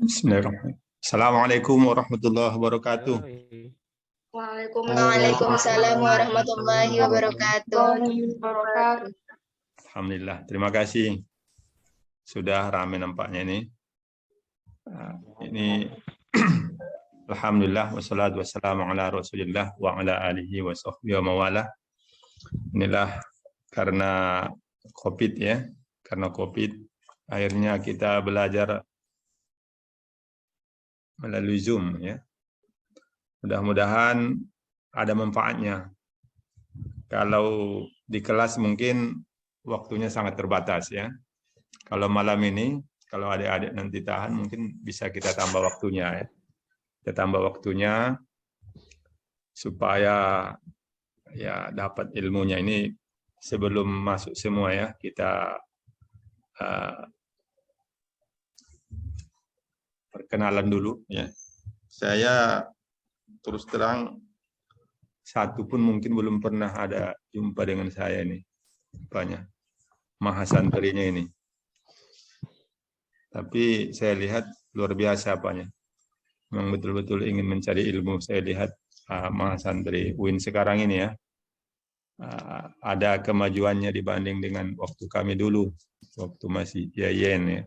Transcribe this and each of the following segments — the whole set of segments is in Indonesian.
Bismillahirrahmanirrahim. Assalamualaikum warahmatullahi wabarakatuh. Yoi. Waalaikumsalam warahmatullahi wabarakatuh. Alhamdulillah, terima kasih. Sudah ramai nampaknya ini. Ini Alhamdulillah wassalatu wassalamu ala Rasulillah wa ala alihi wa sahbihi wa mawalah. Inilah karena Covid ya. Karena Covid akhirnya kita belajar melalui Zoom ya. Mudah-mudahan ada manfaatnya. Kalau di kelas mungkin waktunya sangat terbatas ya. Kalau malam ini, kalau adik-adik nanti tahan mungkin bisa kita tambah waktunya ya. Kita tambah waktunya supaya ya dapat ilmunya ini sebelum masuk semua ya. Kita perkenalan dulu ya. Saya terus terang satu pun mungkin belum pernah ada jumpa dengan saya ini. Banyak mahasantrinya ini. Tapi saya lihat luar biasa apanya. Memang betul-betul ingin mencari ilmu. Saya lihat mahasantri UIN sekarang ini ya. Ada kemajuannya dibanding dengan waktu kami dulu. Waktu masih Yayen ya.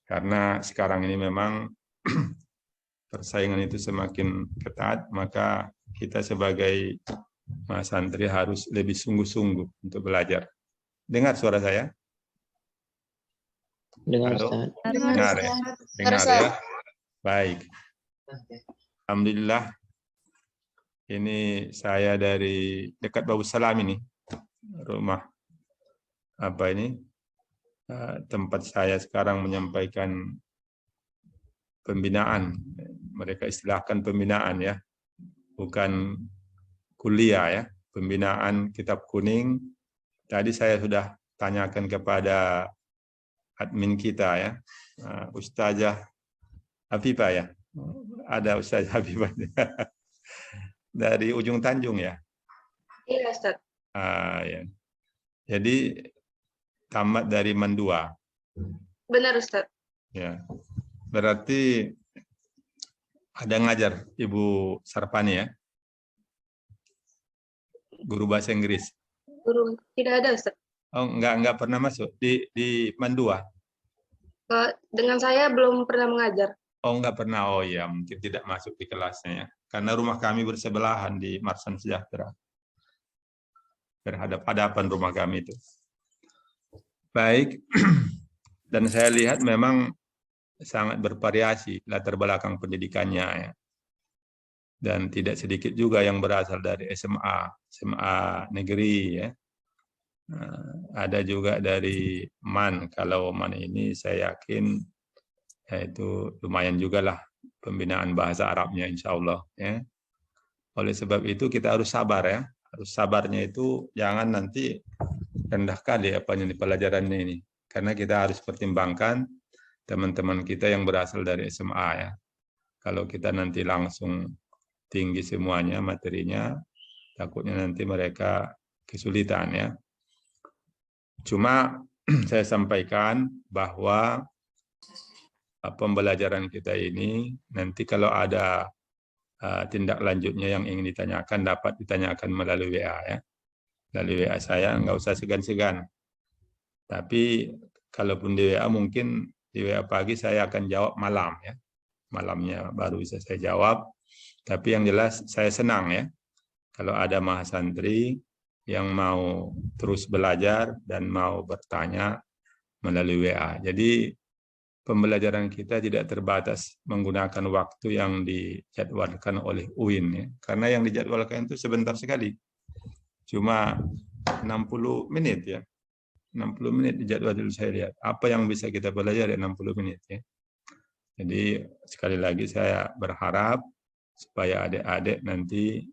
Karena sekarang ini memang persaingan itu semakin ketat, maka kita sebagai mahasantri harus lebih sungguh-sungguh untuk belajar. Dengar suara saya? Dengar, Halo? Ustaz. Dengar ya? Dengar ya? Baik. Alhamdulillah. Ini saya dari dekat Babu Salam ini. Rumah apa ini? Tempat saya sekarang menyampaikan pembinaan. Mereka istilahkan pembinaan ya. Bukan kuliah ya. Pembinaan kitab kuning. Tadi saya sudah tanyakan kepada admin kita ya. Ustazah Habibah ya. Ada Ustazah Habibah. Dari ujung Tanjung ya. Iya, Ustaz. Ya. Jadi tamat dari Mandua. Benar, Ustaz. Ya. Berarti ada ngajar Ibu Sarpani ya? Guru bahasa Inggris. Guru tidak ada, Ustaz. Oh, enggak pernah masuk di Mandua. Dengan saya belum pernah mengajar. Oh, enggak pernah. Oh ya, mungkin tidak masuk di kelasnya ya. Karena rumah kami bersebelahan di Marsan Sejahtera. Berhadap-hadapan rumah kami itu. Baik. Dan saya lihat memang sangat bervariasi latar belakang pendidikannya ya. Dan tidak sedikit juga yang berasal dari SMA negeri ya. Ada juga dari MAN. Kalau MAN ini saya yakin itu lumayan juga lah pembinaan bahasa Arabnya insya Allah ya. Oleh sebab itu kita harus sabar ya. Harus sabarnya itu jangan nanti rendah kali apa yang di pelajarannya ini. Karena kita harus pertimbangkan teman-teman kita yang berasal dari SMA ya. Kalau kita nanti langsung tinggi semuanya materinya, takutnya nanti mereka kesulitan ya. Cuma saya sampaikan bahwa pembelajaran kita ini nanti kalau ada tindak lanjutnya yang ingin ditanyakan dapat ditanyakan melalui WA ya. Melalui WA saya nggak usah segan-segan. Tapi kalaupun di WA mungkin di WA pagi saya akan jawab malam ya. Malamnya baru bisa saya jawab. Tapi yang jelas saya senang ya. Kalau ada mahasantri yang mau terus belajar dan mau bertanya melalui WA. Jadi pembelajaran kita tidak terbatas menggunakan waktu yang dijadwalkan oleh UIN ya. Karena yang dijadwalkan itu sebentar sekali. Cuma 60 menit ya. 60 menit dijadwal dulu saya lihat. Apa yang bisa kita pelajari 60 menit ya. Jadi sekali lagi saya berharap supaya adik-adik nanti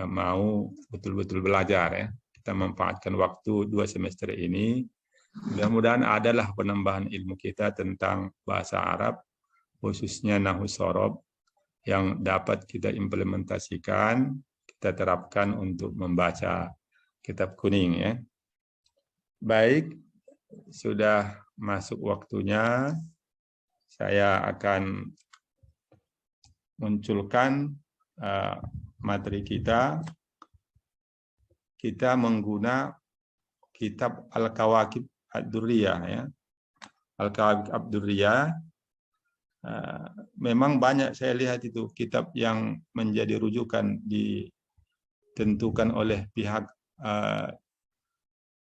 mau betul-betul belajar ya. Kita manfaatkan waktu 2 semester ini. Mudah-mudahan adalah penambahan ilmu kita tentang bahasa Arab, khususnya Nahwu Shorob, yang dapat kita implementasikan, kita terapkan untuk membaca kitab kuning ya. Baik, sudah masuk waktunya. saya akan munculkan materi kita. Kita mengguna kitab Al-Kawakib Ad-Durriyah, ya. Al-Kawakib Ad-Durriyah, memang banyak saya lihat itu kitab yang menjadi rujukan ditentukan oleh pihak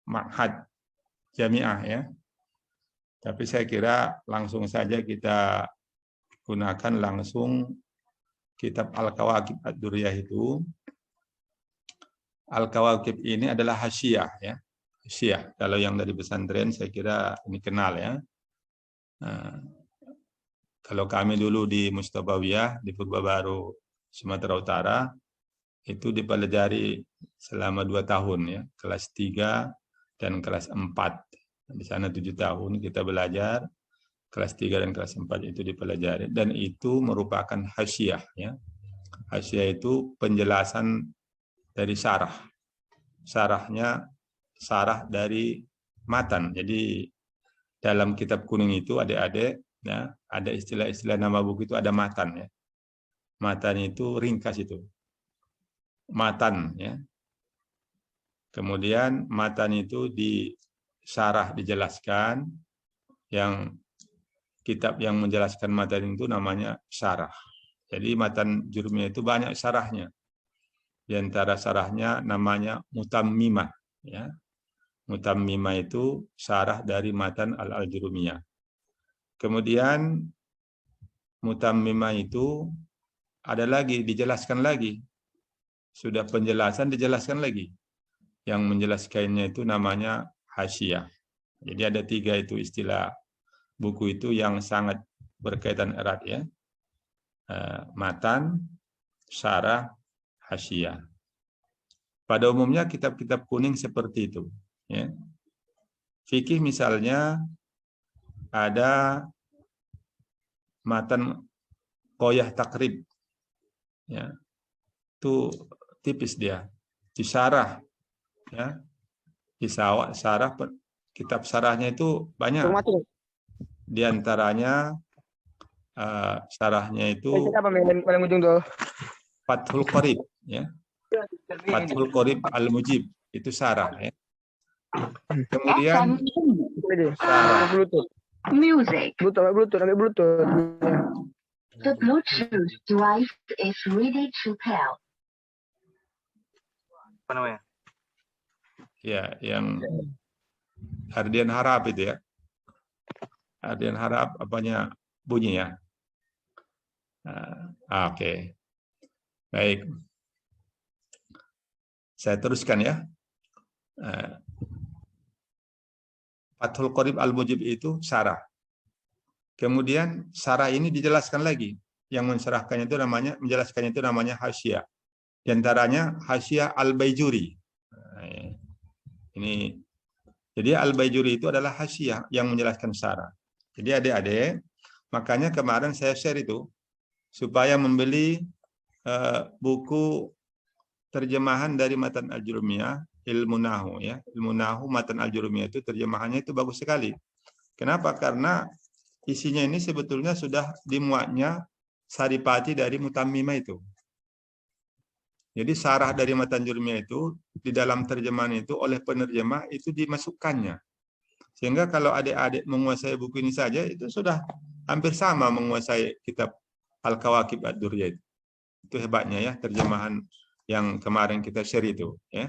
Ma'had Jami'ah, ya. Tapi saya kira langsung saja kita gunakan langsung kitab Al-Kawakib Ad-Durriyah itu. Al-Kawakib ini adalah hasyiah, ya. Hasyiah. Kalau yang dari pesantren saya kira ini kenal, ya. Kalau kami dulu di Mustabawiyah di Purba Baru, Sumatera Utara, itu dipelajari selama 2 tahun, ya. Kelas 3 dan kelas 4. Di sana 7 tahun kita belajar. Kelas 3 dan kelas 4 itu dipelajari. Dan itu merupakan hasyiah, ya. Hasyiah itu penjelasan dari syarah. Syarahnya syarah dari matan. Jadi dalam kitab kuning itu adik-adik, ya, ada istilah-istilah nama buku itu ada matan, ya. Matan itu ringkas itu. Matan, ya. Kemudian matan itu disyarah, dijelaskan. Yang kitab yang menjelaskan matan itu namanya syarah. Jadi matan Jurumiyah itu banyak syarahnya. Di antara syarahnya namanya Mutammimah, ya. Mutammimah itu syarah dari matan Al-Jurumiyah. Kemudian Mutammimah itu ada lagi, dijelaskan lagi. Sudah penjelasan, dijelaskan lagi. Yang menjelaskannya itu namanya hasyiah. Jadi ada 3 itu istilah buku itu yang sangat berkaitan erat, ya. Matan, syarah, hasyiah. Pada umumnya kitab-kitab kuning seperti itu, ya. Fikih misalnya ada matan Qoyah Takrib, ya. Itu tipis dia. Disyarah, ya. Disyarah, kitab syarahnya itu banyak. Di antaranya syarahnya itu paling ujung tuh. Fathul Qorib, ya. Fathul Qorib Al-Mujib itu syarah, ya. Kemudian syarah. Music. Bluetooth. The Bluetooth device is ready to pair. Apa namanya? Ya, yang Ardian Harap itu, ya. Ardian Harap apanya bunyi, ya. Oke. Baik. Saya teruskan, ya. Fathul Qorib Al-Mujib itu syarah. Kemudian syarah ini dijelaskan lagi. Yang menjelaskannya itu namanya hasyiah. Di antaranya hasyiah Al-Baijuri. Ini, jadi Al-Baijuri itu adalah hasyiah yang menjelaskan syarah. Jadi adik-adik, makanya kemarin saya share itu supaya membeli buku terjemahan dari matan Al-Jurumiyah, Ilmu Nahu, ya. Ilmu Nahu matan Al-Jurumiyah itu terjemahannya itu bagus sekali. Kenapa? Karena isinya ini sebetulnya sudah dimuatnya saripati dari Mutammimah itu. Jadi syarah dari matan Jurumiyah itu di dalam terjemahan itu oleh penerjemah itu dimasukkannya. Sehingga kalau adik-adik menguasai buku ini saja itu sudah hampir sama menguasai kitab Al-Kawakib Ad-Durriyah. Itu hebatnya, ya, terjemahan yang kemarin kita share itu, ya.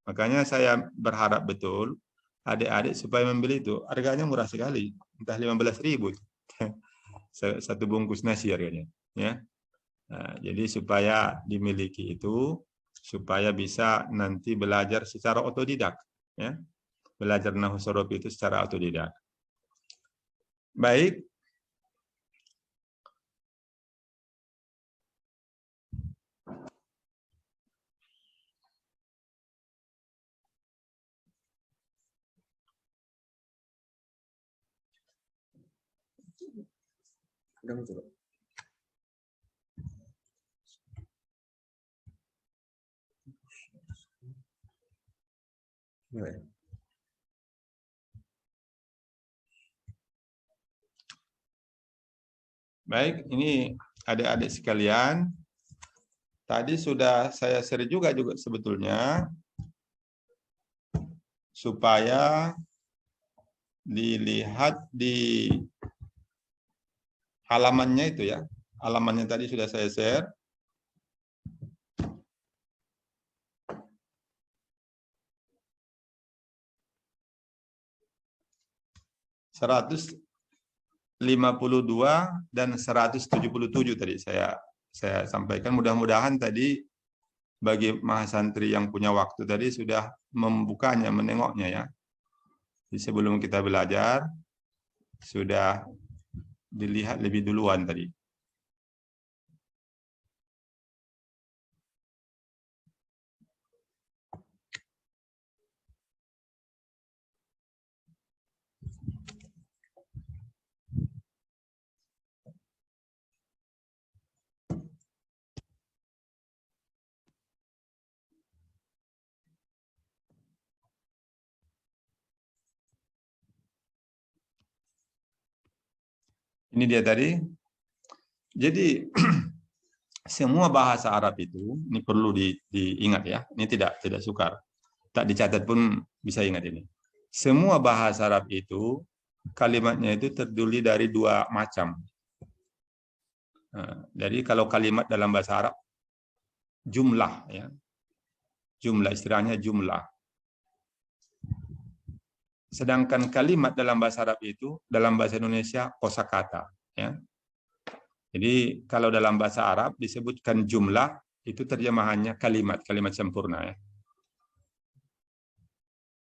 Makanya saya berharap betul adik-adik supaya membeli itu. Harganya murah sekali, entah 15.000 satu bungkus nasi harganya, ya. Nah, jadi supaya dimiliki itu, supaya bisa nanti belajar secara otodidak, ya. Belajar nahwu sorof itu secara otodidak. Baik. Baik, ini adik-adik sekalian. Tadi sudah saya share juga sebetulnya supaya dilihat di halamannya itu ya. Halamannya tadi sudah saya share. (152) dan 177 tadi saya sampaikan. Mudah-mudahan tadi bagi mahasantri yang punya waktu tadi sudah membukanya, menengoknya ya. Jadi sebelum kita belajar sudah dilihat lebih duluan tadi. Ini dia tadi. Jadi semua bahasa Arab itu ini perlu diingat ya. Ini tidak sukar. Tak dicatat pun bisa ingat ini. Semua bahasa Arab itu kalimatnya itu terdiri dari dua macam. Nah, jadi kalau kalimat dalam bahasa Arab jumlah ya. Jumlah istilahnya jumlah. Sedangkan kalimat dalam bahasa Arab itu dalam bahasa Indonesia kosakata ya. Jadi kalau dalam bahasa Arab disebutkan jumlah itu terjemahannya kalimat sempurna ya.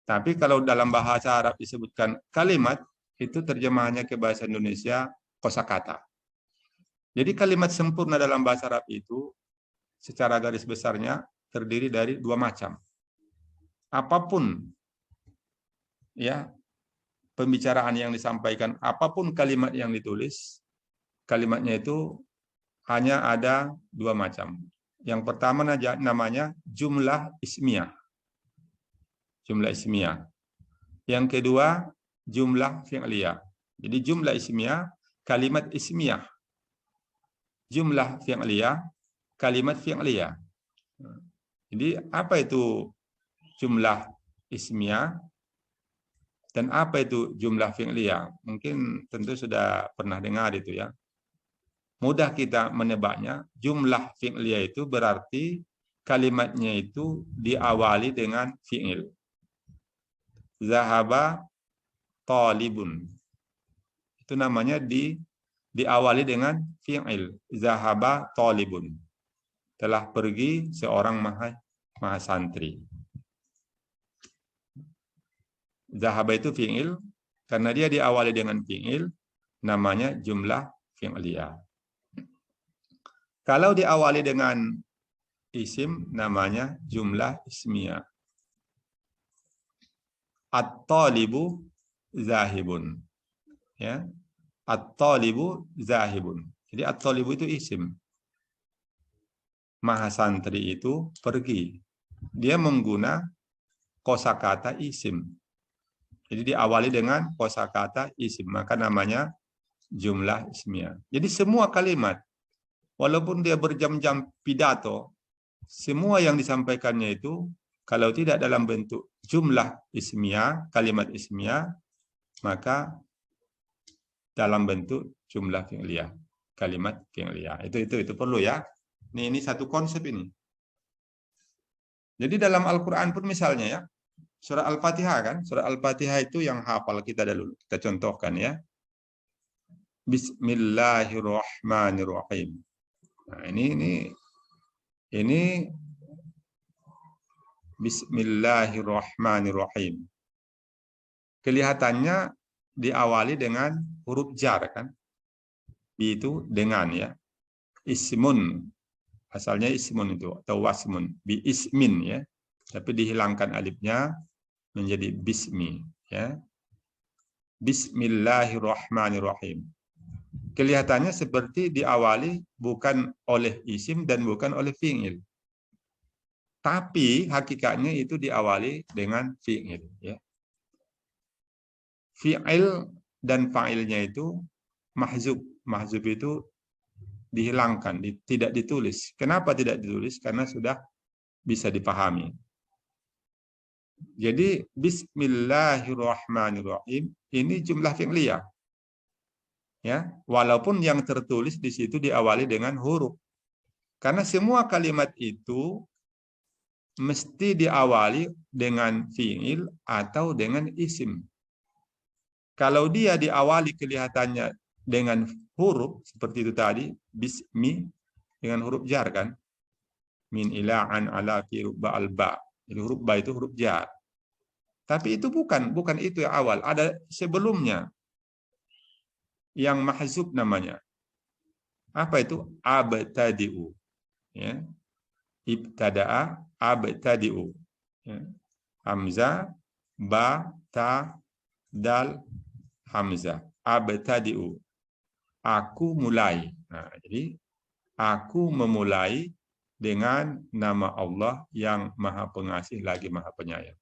Tapi kalau dalam bahasa Arab disebutkan kalimat itu terjemahannya ke bahasa Indonesia kosakata. Jadi kalimat sempurna dalam bahasa Arab itu secara garis besarnya terdiri dari dua macam. Apapun ya pembicaraan yang disampaikan, apapun kalimat yang ditulis, kalimatnya itu hanya ada dua macam. Yang pertama namanya jumlah ismiyah. Jumlah ismiyah. Yang kedua jumlah fi'liyah. Jadi jumlah ismiyah kalimat ismiyah. Jumlah fi'liyah kalimat fi'liyah. Jadi apa itu jumlah ismiyah dan apa itu jumlah fi'liyah? Mungkin tentu sudah pernah dengar itu ya. Mudah kita menebaknya. Jumlah fi'liyah itu berarti kalimatnya itu diawali dengan fi'il. Zahaba talibun. Itu namanya diawali dengan fi'il. Zahaba talibun. Telah pergi seorang mahasantri. Zahaba itu fi'il. Karena dia diawali dengan fi'il, namanya jumlah fi'liyah. Kalau diawali dengan isim, namanya jumlah ismiyah. At-talibu zahibun. Ya. At-talibu zahibun. Jadi at-talibu itu isim. Mahasantri itu pergi. Dia mengguna kosakata isim. Jadi diawali dengan kosakata isim, maka namanya jumlah ismiyah. Jadi semua kalimat, walaupun dia berjam-jam pidato, semua yang disampaikannya itu kalau tidak dalam bentuk jumlah ismiyah, kalimat ismiyah, maka dalam bentuk jumlah fi'liyah, kalimat fi'liyah. Itu perlu ya. Ini satu konsep ini. Jadi dalam Al-Qur'an pun misalnya ya, surah Al-Fatihah kan, surah Al-Fatihah itu yang hafal kita dulu. Kita contohkan ya. Bismillahirrahmanirrahim. Nah, ini Bismillahirrahmanirrahim. Kelihatannya diawali dengan huruf jar kan? Itu dengan ya. Ismun. Asalnya ismun itu atau wasmun. Bi ismin ya. Tapi dihilangkan alifnya menjadi bismi ya. Bismillahirrahmanirrahim. Kelihatannya seperti diawali bukan oleh isim dan bukan oleh fi'il. Tapi hakikatnya itu diawali dengan fi'il. Ya. Fi'il dan fa'ilnya itu mahzub. mahzuf itu dihilangkan, tidak ditulis. Kenapa tidak ditulis? Karena sudah bisa dipahami. Jadi Bismillahirrahmanirrahim ini jumlah fi'liyah. Ya, walaupun yang tertulis di situ diawali dengan huruf. Karena semua kalimat itu mesti diawali dengan fi'il atau dengan isim. Kalau dia diawali kelihatannya dengan huruf seperti itu tadi, bismi dengan huruf jar kan? Min ila'an ala fi rubba al-ba. Jadi huruf ba itu huruf jar. Tapi itu bukan itu yang awal, ada sebelumnya. Yang mahzub namanya. Apa itu? Abtadi'u. Ya. Ibtada'a abtadi'u. Ya. Hamzah, ba, ta, dal, hamzah. Abtadi'u. Aku mulai. Nah, jadi aku memulai dengan nama Allah yang Maha Pengasih lagi Maha Penyayang.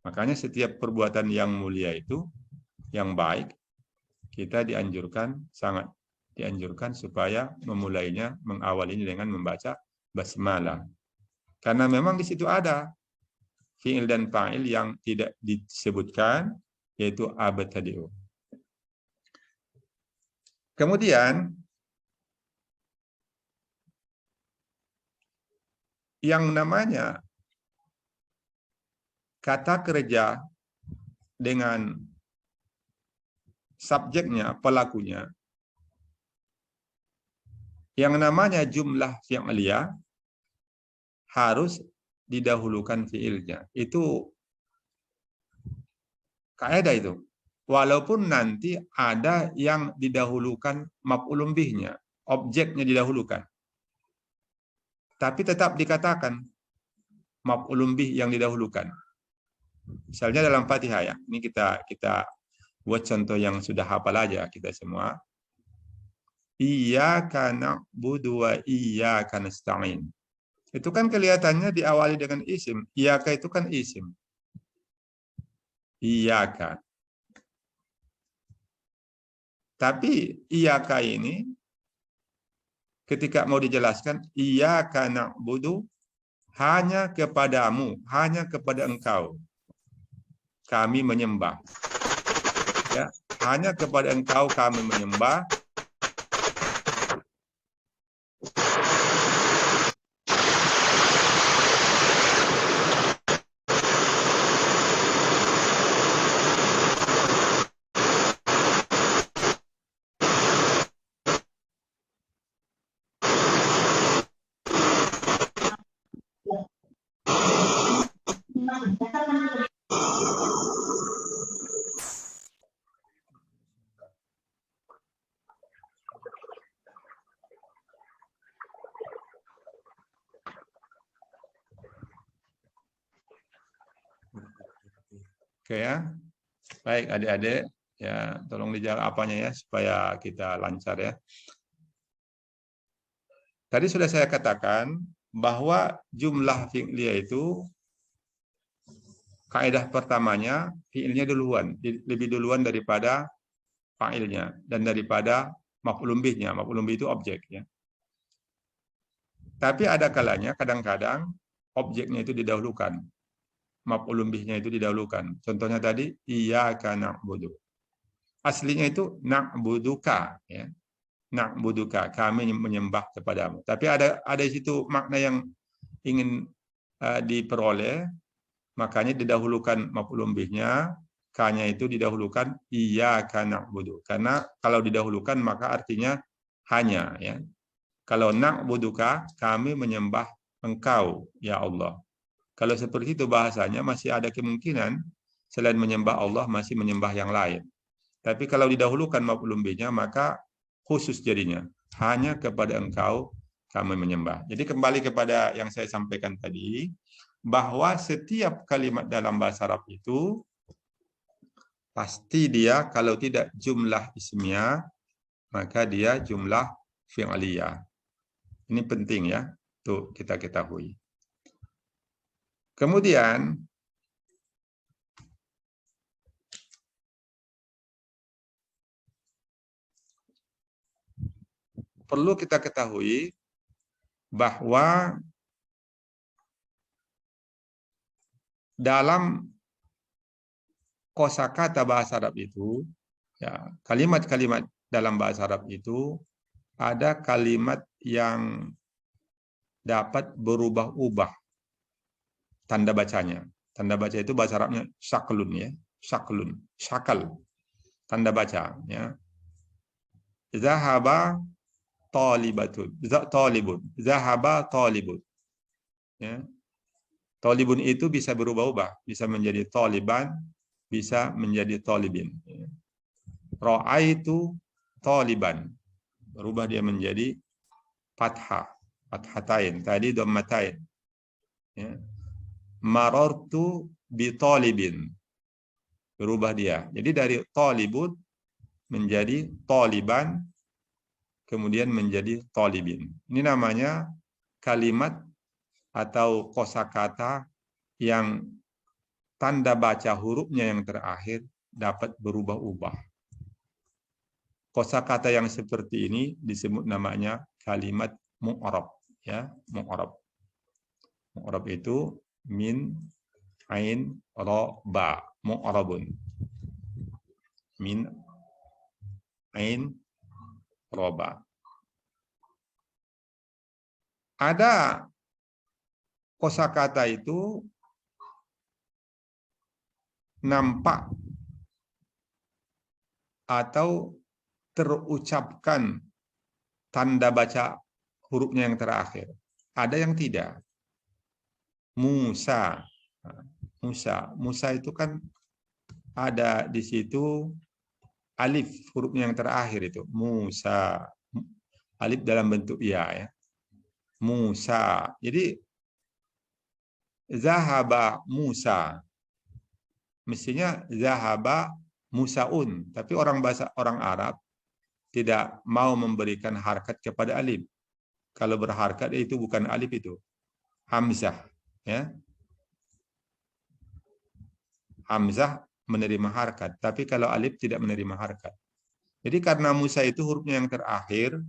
Makanya setiap perbuatan yang mulia itu, yang baik, kita sangat dianjurkan supaya memulainya, mengawalinya dengan membaca basmalah. Karena memang di situ ada fi'il dan fa'il yang tidak disebutkan, yaitu abtadi'u. Kemudian yang namanya kata kerja dengan subjeknya, pelakunya, yang namanya jumlah fi'liyah harus didahulukan fi'ilnya. Itu kaidah itu. Walaupun nanti ada yang didahulukan maf'ulun bihnya, objeknya didahulukan. Tapi tetap dikatakan maf'ulun bih yang didahulukan. Misalnya dalam Fatihah ya. Ini kita buat contoh yang sudah hafal aja kita semua. Iyyaka na'budu wa iyyaka nasta'in. Itu kan kelihatannya diawali dengan isim. Iyyaka itu kan isim. Iyyaka. Tapi iyyaka ini ketika mau dijelaskan, iyyaka na'budu, hanya kepadamu, hanya kepada engkau kami menyembah. Ya, hanya kepada engkau kami menyembah. Oke ya. Baik adik-adik, ya tolong dijawab apanya ya supaya kita lancar ya. Tadi sudah saya katakan bahwa jumlah fi'liyah itu kaidah pertamanya fi'ilnya duluan, lebih duluan daripada fa'ilnya dan daripada maf'ulun bihnya. Maf'ulun bih itu objek ya. Tapi ada kalanya kadang-kadang objeknya itu didahulukan. Maf'ulun bihnya itu didahulukan. Contohnya tadi iyyaka na'budu. Aslinya itu na'buduka ya. Na'buduka, kami menyembah kepadamu. Tapi ada di situ makna yang ingin diperoleh, makanya didahulukan maf'ulun bihnya, ka-nya itu didahulukan iyyaka na'budu. Karena kalau didahulukan maka artinya hanya ya. Kalau na'buduka, kami menyembah engkau ya Allah. Kalau seperti itu bahasanya masih ada kemungkinan selain menyembah Allah masih menyembah yang lain. Tapi kalau didahulukan maf'ulun bihnya maka khusus jadinya. Hanya kepada engkau kami menyembah. Jadi kembali kepada yang saya sampaikan tadi, bahwa setiap kalimat dalam bahasa Arab itu pasti dia kalau tidak jumlah ismiyah maka dia jumlah fi'liyah. Ini penting ya untuk kita ketahui. Kemudian perlu kita ketahui bahwa dalam kosakata bahasa Arab itu, ya, kalimat-kalimat dalam bahasa Arab itu ada kalimat yang dapat berubah-ubah tanda bacanya. Tanda baca itu bahasa Arabnya syaklun, ya, syaklun, syakal, tanda baca, ya. Zahaba talibatun, talibun, zahaba talibun, ya. Talibun itu bisa berubah-ubah, bisa menjadi taliban, bisa menjadi talibin. Ra'aitu taliban, berubah dia menjadi fathah, fathatain, tadi dhammatain. Ya. Marartu bi talibin, berubah dia. Jadi dari talibun menjadi taliban, kemudian menjadi talibin. Ini namanya kalimat atau kosakata yang tanda baca hurufnya yang terakhir dapat berubah-ubah. Kosakata yang seperti ini disebut namanya kalimat mu'rab, ya, mu'rab. Mu'rab itu min, ain, ra, ba, mu'rabun. Min, ain, ra, ba. Ada kosakata itu nampak atau terucapkan tanda baca hurufnya yang terakhir. Ada yang tidak. Musa. Musa. Musa itu kan ada di situ alif, hurufnya yang terakhir itu. Musa. Alif dalam bentuk ya. Musa. Jadi zahaba Musa. Mestinya zahaba Musaun. Tapi orang Arab tidak mau memberikan harkat kepada alif. Kalau berharkat itu bukan alif, itu hamzah, ya. Hamzah menerima harkat, tapi kalau alif tidak menerima harkat. Jadi karena Musa itu hurufnya yang terakhir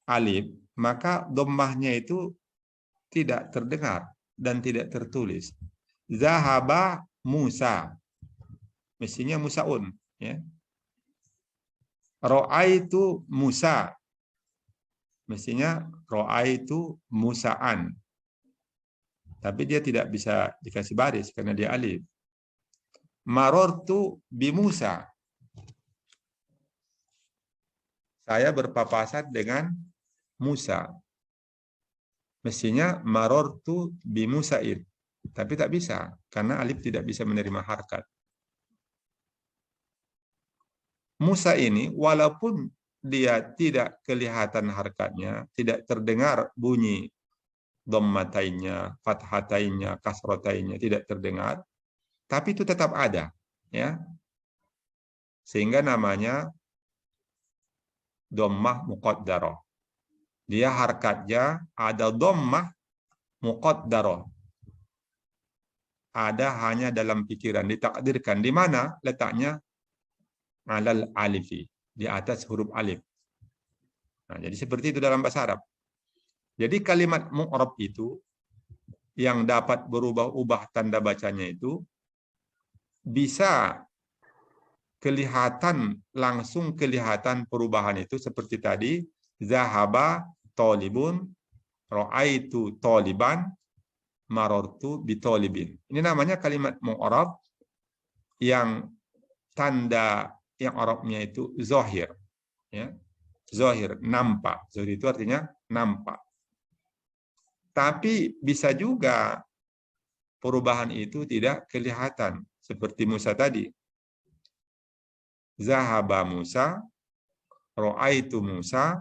alif, maka dhammahnya itu tidak terdengar dan tidak tertulis. Zahaba Musa, mestinya Musaun, ya. Ra'aitu Musa, mestinya ra'aitu Musaan. Tapi dia tidak bisa dikasih baris karena dia alif. Marartu bi Musa, saya berpapasan dengan Musa. Mestinya marartu bi Musaid, tapi tak bisa karena alif tidak bisa menerima harkat. Musa ini walaupun dia tidak kelihatan harkatnya, tidak terdengar bunyi dhammatainnya, fathatainnya, kasratainnya, tidak terdengar, tapi itu tetap ada, ya. Sehingga namanya dhammah muqaddarah. Dia harkatnya ada dhammah muqaddarah. Ada hanya dalam pikiran, ditakdirkan. Di mana letaknya? Alal alifi, di atas huruf alif. Nah, jadi seperti itu dalam bahasa Arab. Jadi kalimat mu'rab itu yang dapat berubah-ubah tanda bacanya itu bisa kelihatan, langsung kelihatan perubahan itu seperti tadi, zahaba talibun, ra'aitu taliban, marartu bi talibin. Ini namanya kalimat mu'rab yang tanda yang Arabnya itu zahir, ya. Zahir, nampak. Zahir itu artinya nampak. Tapi bisa juga perubahan itu tidak kelihatan, seperti Musa tadi. Zahaba Musa, ra'aitu Musa,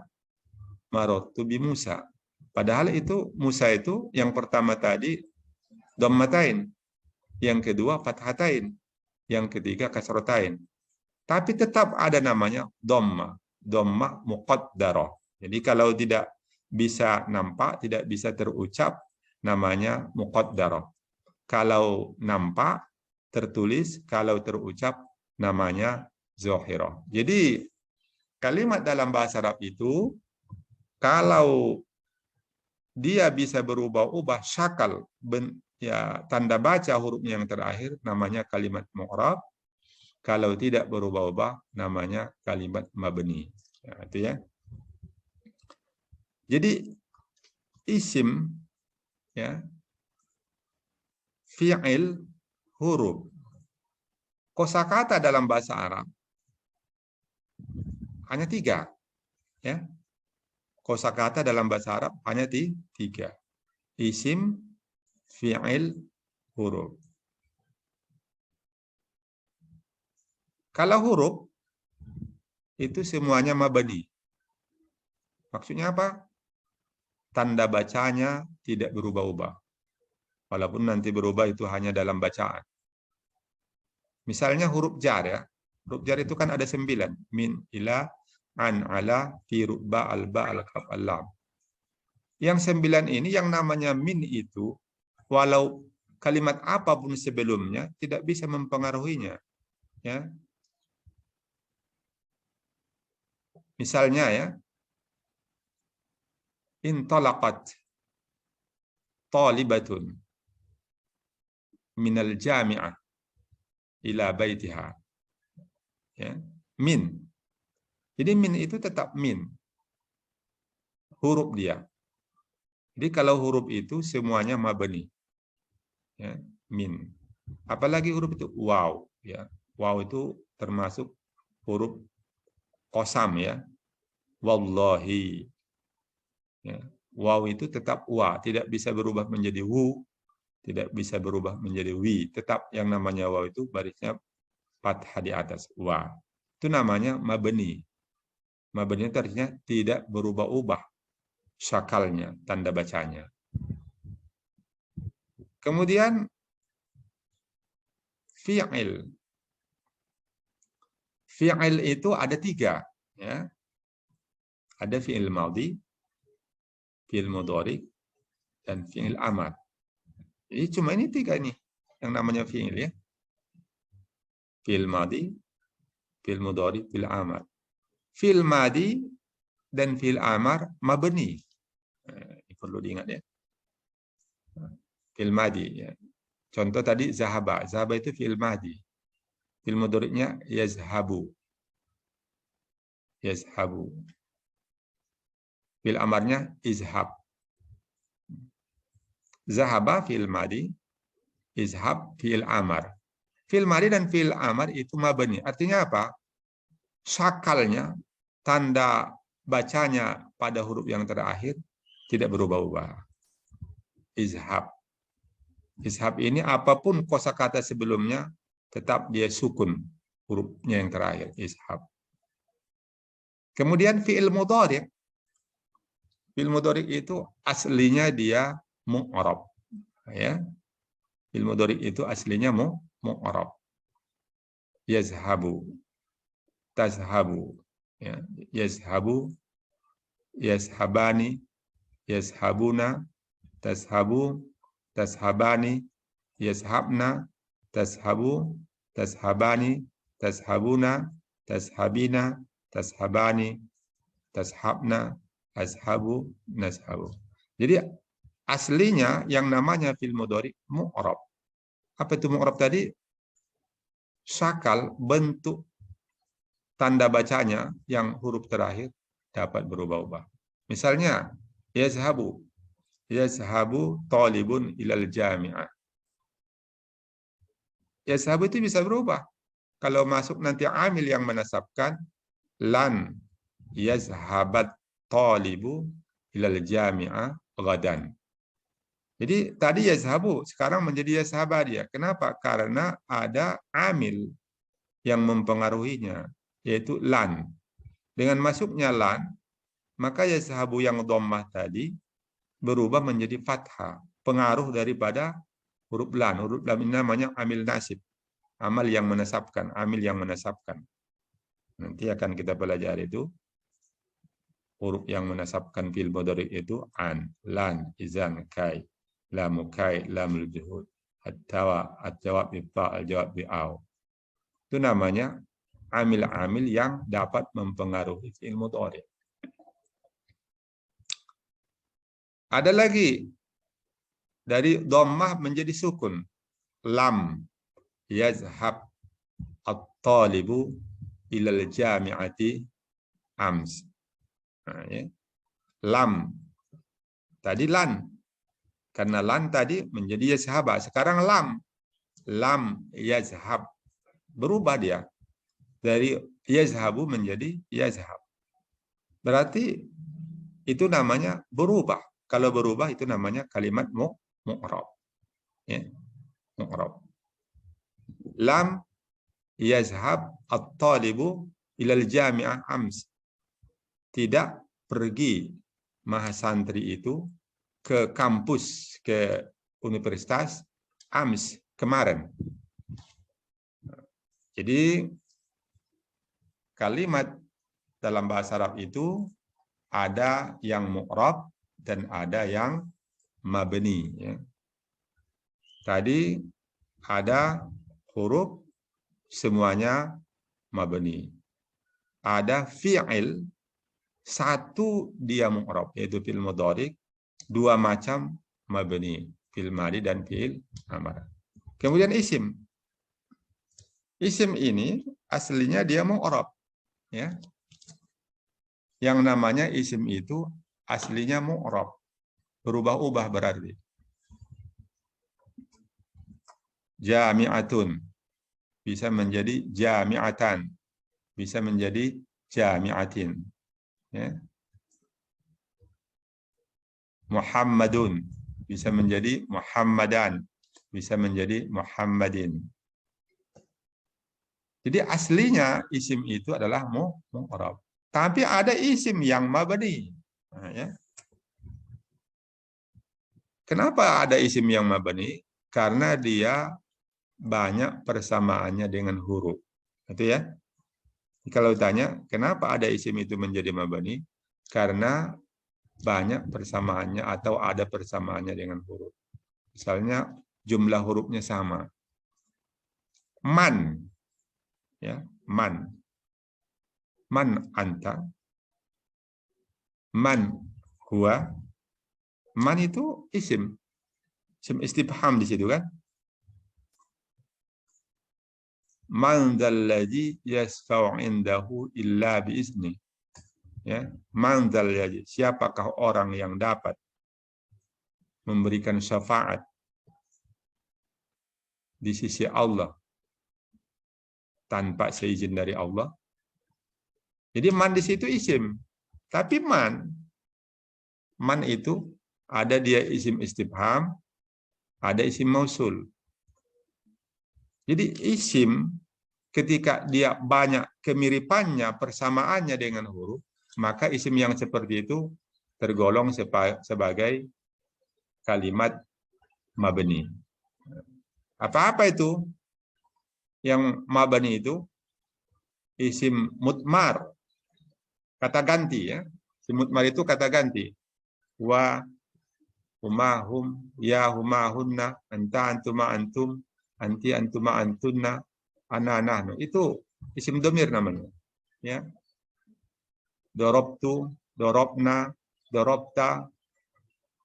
marartu bi Musa. Padahal itu Musa itu yang pertama tadi dhammatain, yang kedua fathatain, yang ketiga kasratain. Tapi tetap ada namanya dhammah, dhammah muqaddarah. Jadi kalau tidak bisa nampak, tidak bisa terucap, namanya muqaddarah. Kalau nampak, tertulis, kalau terucap, namanya zahirah. Jadi kalimat dalam bahasa Arab itu kalau dia bisa berubah-ubah syakal, ya tanda baca hurufnya yang terakhir namanya kalimat mu'rab. Kalau tidak berubah-ubah namanya kalimat mabni. Ya, itu ya. Jadi isim, ya, fi'il, huruf. Kosakata dalam bahasa Arab hanya 3, ya. Kosakata dalam bahasa Arab hanya 3. Isim, fi'il, huruf. Kalau huruf itu semuanya mabni. Maksudnya apa? Tanda bacanya tidak berubah-ubah. Walaupun nanti berubah itu hanya dalam bacaan. Misalnya huruf jar, ya. Huruf jar itu kan ada 9. Min, ila, an, ala, fi, ba, al, ba, al, kaf, al, lam. Yang 9 ini yang namanya min itu, walau kalimat apapun sebelumnya tidak bisa mempengaruhinya. Ya. Misalnya ya, intalaqat talibatun minal jami'ah ila baitiha. Ya. Min. Jadi min itu tetap min. Huruf dia. Jadi kalau huruf itu semuanya mabni. Ya, min. Apalagi huruf itu waw, ya. Waw itu termasuk huruf qasam, ya. Wallahi. Ya. Waw itu tetap wa, tidak bisa berubah menjadi wu, tidak bisa berubah menjadi wi. Tetap yang namanya waw itu barisnya fathah di atas wa. Itu namanya mabni. Mabni itu artinya tidak berubah-ubah syakalnya, tanda bacanya. Kemudian fi'il. Fi'il itu ada 3, ya. Ada fi'il madhi, fi'il mudhari, dan fi'il amar. Jadi cuma ini 3 nih yang namanya fi'il, ya. Fi'il madhi, fi'il mudhari, fi'il amar. Fi'il madhi dan fi'il amar mabni. Ini perlu diingat, ya. Fi'il madhi, ya. Contoh tadi zahaba. Zahaba itu fi'il madhi. Fi'il mudhari'nya yazhabu. Yazhabu. Fi'il amarnya izhab. Zahaba fi'il madhi, izhab fi'il amar. Fi'il madhi dan fi'il amar itu mabni. Artinya apa? Syakalnya, tanda bacanya pada huruf yang terakhir tidak berubah-ubah. Izhab. Izhab ini apapun kosakata sebelumnya tetap dia sukun hurufnya yang terakhir, izhab. Kemudian fi'il mudhari'. Fi'il mudhari' itu aslinya dia mu'rab, ya. Fi'il mudhari' itu aslinya mu'rab. Yazhabu, tazhabu, ya. Yazhabu, yazhabani, yazhabuna, tazhabu, tazhabani, yazhabna, tazhabu, tazhabani, tazhabuna, tazhabina, tazhabani, tazhabna, azhabu, nazhabu. Jadi aslinya yang namanya fi'il mudhari mu'rab. Apa itu mu'rab tadi? Syakal, bentuk tanda bacanya yang huruf terakhir dapat berubah-ubah. Misalnya yazhabu. Yazhabu talibun ilal jami'ah. Yazhabu itu bisa berubah. Kalau masuk nanti amil yang menasabkan lan yazhabat talibu ilal jami'ah ghadan. Jadi tadi yazhabu, sekarang menjadi yazhaba dia. Kenapa? Karena ada amil yang mempengaruhinya, yaitu lan. Dengan masuknya lan, maka yazhabu yang dhammah tadi berubah menjadi fathah. Pengaruh daripada huruf lan. Huruf lan ini namanya amil nasib. Amal yang menasabkan, amil yang menasabkan. Nanti akan kita pelajari itu. Huruf yang menasabkan fi'il mudhari itu an, lan, izan, kai, lamu, kai, lamul juhud, at-tawa, at-jawab bi-ta, al-jawab bi-aw. Itu namanya amil-amil yang dapat mempengaruhi fi'il mudhari. Ada lagi dari dhammah menjadi sukun. Lam yazhab at-talibu ilal jami'ati ams. Nah, ya. Lam. Tadi lan. Karena lan tadi menjadi yazhaba. Sekarang lam. Lam yazhab. Berubah dia. Dari yazhabu menjadi yazhab. Berarti itu namanya berubah. Kalau berubah itu namanya kalimat mu'rab. Ya. Mu'rab. Lam yazhab at-talibu ilal jami'ah ams. Tidak pergi mahasantri itu ke kampus, ke universitas ams, kemarin. Jadi kalimat dalam bahasa Arab itu ada yang mu'rab dan ada yang mabni. Ya. Tadi ada huruf semuanya mabni. Ada fi'il, satu dia mu'rab, yaitu fi'il mudhari', dua macam mabni, fi'il madhi dan fi'il amar. Kemudian isim. Isim ini aslinya dia mu'rab. Ya. Yang namanya isim itu aslinya mu'rab. Berubah-ubah berarti. Jami'atun. Bisa menjadi jami'atan. Bisa menjadi jami'atin. Ya. Muhammadun. Bisa menjadi Muhammadan. Bisa menjadi Muhammadin. Jadi aslinya isim itu adalah mu'rab. Tapi ada isim yang mabni. Nah, ya. Kenapa ada isim yang mabni? Karena dia banyak persamaannya dengan huruf. Itu ya. Kalau tanya, kenapa ada isim itu menjadi mabni? Karena banyak persamaannya atau ada persamaannya dengan huruf. Misalnya jumlah hurufnya sama. Man. Ya, man. Man anta. Man huwa. Man itu isim. Isim istifham di situ kan. Man dzalladzi yasfa'u indahu illa biizni. Ya, man dzalladzi, siapakah orang yang dapat memberikan syafaat di sisi Allah tanpa seizin dari Allah. Jadi man di situ isim. Tapi man itu ada dia isim istifham, ada isim mausul. Jadi isim ketika dia banyak kemiripannya, persamaannya dengan huruf, maka isim yang seperti itu tergolong sebagai kalimat mabni. Apa-apa itu? Yang mabni itu isim mutmar, kata ganti ya. Isim mutmar itu kata ganti. Wa huma hum, ya huma hunna, anta antuma antum, anti antuma antunna, ana nahnu. Itu isim domir namanya. Ya. Dorobtu, dorobna, dorobta,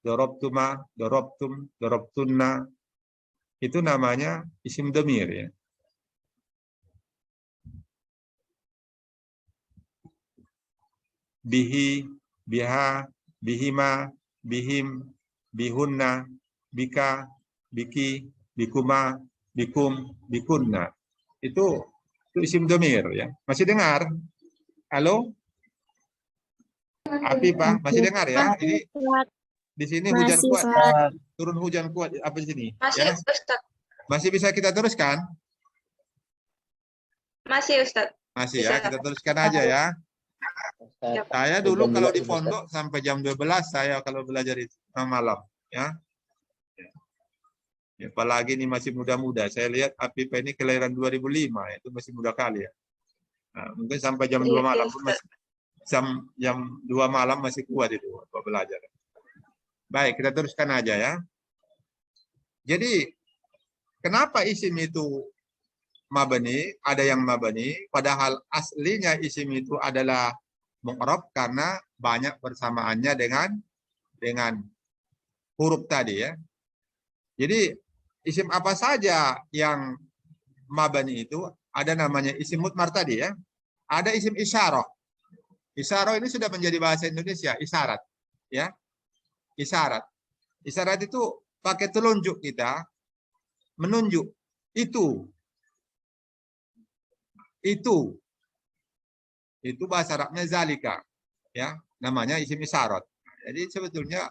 dorobtuma, dorobtum, dorobtunna. Itu namanya isim domir ya. Bihi, biha, bihima, bihim, bihunna, bika, biki, bikuma, bikum, bikunna. Itu isim domir ya. Masih dengar? Halo? Api Pak, masih dengar ya? Ini di sini hujan kuat. Turun hujan kuat apa di sini? Masih, Ya? Ustaz. Masih bisa kita teruskan? Masih, Ustaz. Masih Bisa. ya, kita teruskan aja ya. Ya, Pak. Saya dulu kalau di pondok sampai jam 12 saya kalau belajar itu malam ya. Apalagi ini masih muda-muda. Saya lihat Apip ini kelahiran 2005, itu masih muda kali ya. Nah, mungkin sampai jam 2 malam pun masih jam 2 malam masih kuat itu belajar. Baik, kita teruskan aja ya. Jadi kenapa isim itu mabni, ada yang mabni, padahal aslinya isim itu adalah mu'rab karena banyak persamaannya dengan huruf tadi ya. Jadi isim apa saja yang mabani itu ada namanya isim mudmar tadi ya. Ada isim isyarah. Isyarah ini sudah menjadi bahasa Indonesia, isyarat ya. Isyarat. Isyarat itu pakai telunjuk kita menunjuk itu. Itu bahasa Arabnya zalika ya, namanya isim isyarat. Jadi sebetulnya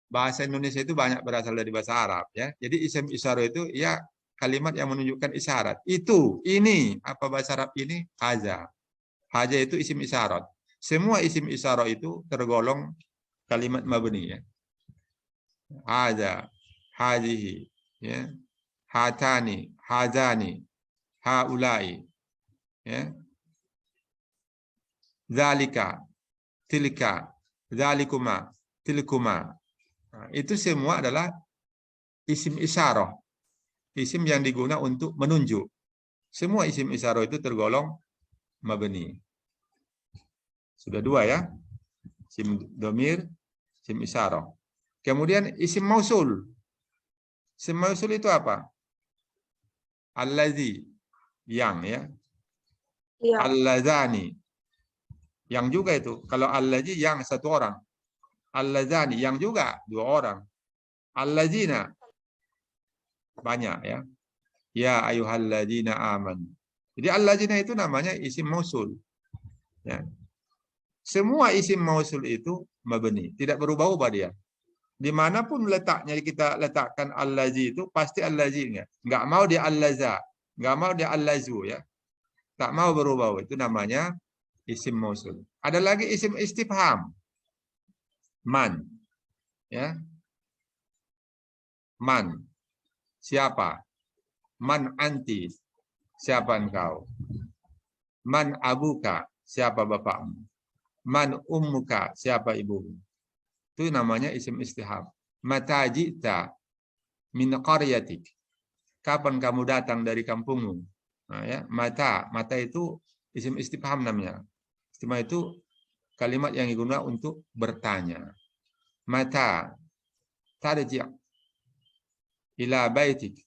bahasa Indonesia itu banyak berasal dari bahasa Arab ya. Jadi isim isyarat itu ya kalimat yang menunjukkan isyarat. Itu, ini, apa bahasa Arab ini? Haza. Haza itu isim isyarat. Semua isim isyarat itu tergolong kalimat mabni ya. Haza, hazihi, ya. Hatani, hazani, haulai, ya. Zalika, tilka, zalikuma, tilkuma. Nah, itu semua adalah isim isyarah. Isim yang digunakan untuk menunjuk. Semua isim isyarah itu tergolong mabni. Sudah dua ya. Isim domir, isim isyarah. Kemudian isim mausul. Isim mausul itu apa? Allazi, yang ya. Iya. Allazani, yang juga itu. Kalau allazi yang satu orang. Allazani yang juga dua orang. Allazina banyak ya. Ya ayyuhalladzina amanu. Jadi alladzina itu namanya isim mausul. Ya. Semua isim mausul itu mabni, tidak berubah-ubah dia. Dimanapun letaknya kita letakkan allazi itu pasti allazinya. Enggak mau dia allaza, enggak mau dia allazu ya. Tak mau berubah, itu namanya isim mausul. Ada lagi isim istifham. Man. Ya. Man. Siapa? Man anti. Siapa engkau? Man abuka. Siapa bapakmu? Man ummuka. Siapa ibumu? Itu namanya isim istifham. Mata jita min qaryatik. Kapan kamu datang dari kampungmu? Nah, ya. Mata itu isim istifham namanya. Istifham itu kalimat yang digunakan untuk bertanya. Mata tarji' ila baitik.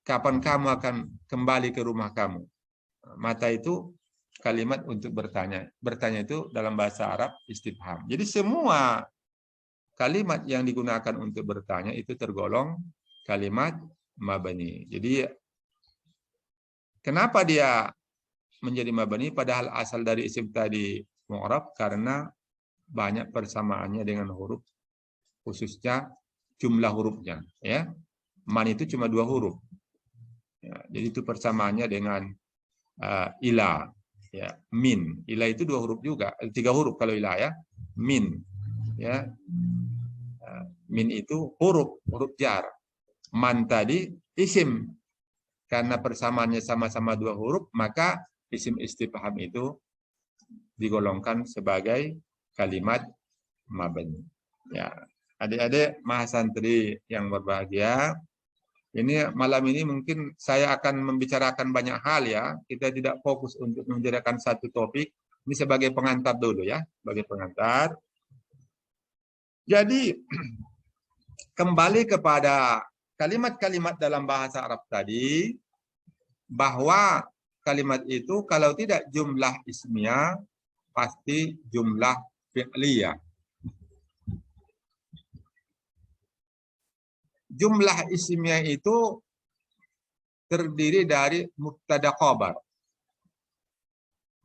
Kapan kamu akan kembali ke rumah kamu? Mata itu kalimat untuk bertanya. Bertanya itu dalam bahasa Arab istifham. Jadi semua kalimat yang digunakan untuk bertanya itu tergolong kalimat mabani. Jadi kenapa dia menjadi mabani padahal asal dari isim tadi mu'rab? Karena banyak persamaannya dengan huruf, khususnya jumlah hurufnya ya. Man itu cuma 2 huruf. Ya, jadi itu persamaannya dengan ila ya, min. Ila itu 2 huruf juga, 3 huruf kalau ila ya. Min ya. Min itu huruf jar. Man tadi isim. Karena persamaannya sama-sama 2 huruf, maka isim istifham itu digolongkan sebagai kalimat mabni. Ya, adik-adik mahasantri yang berbahagia, ini malam ini mungkin saya akan membicarakan banyak hal ya. Kita tidak fokus untuk membicarakan satu topik. Ini sebagai pengantar dulu ya, sebagai pengantar. Jadi kembali kepada kalimat-kalimat dalam bahasa Arab tadi, bahwa kalimat itu kalau tidak jumlah ismiyah pasti jumlah fi'liyah. Jumlah ismiyah itu terdiri dari mubtada khabar.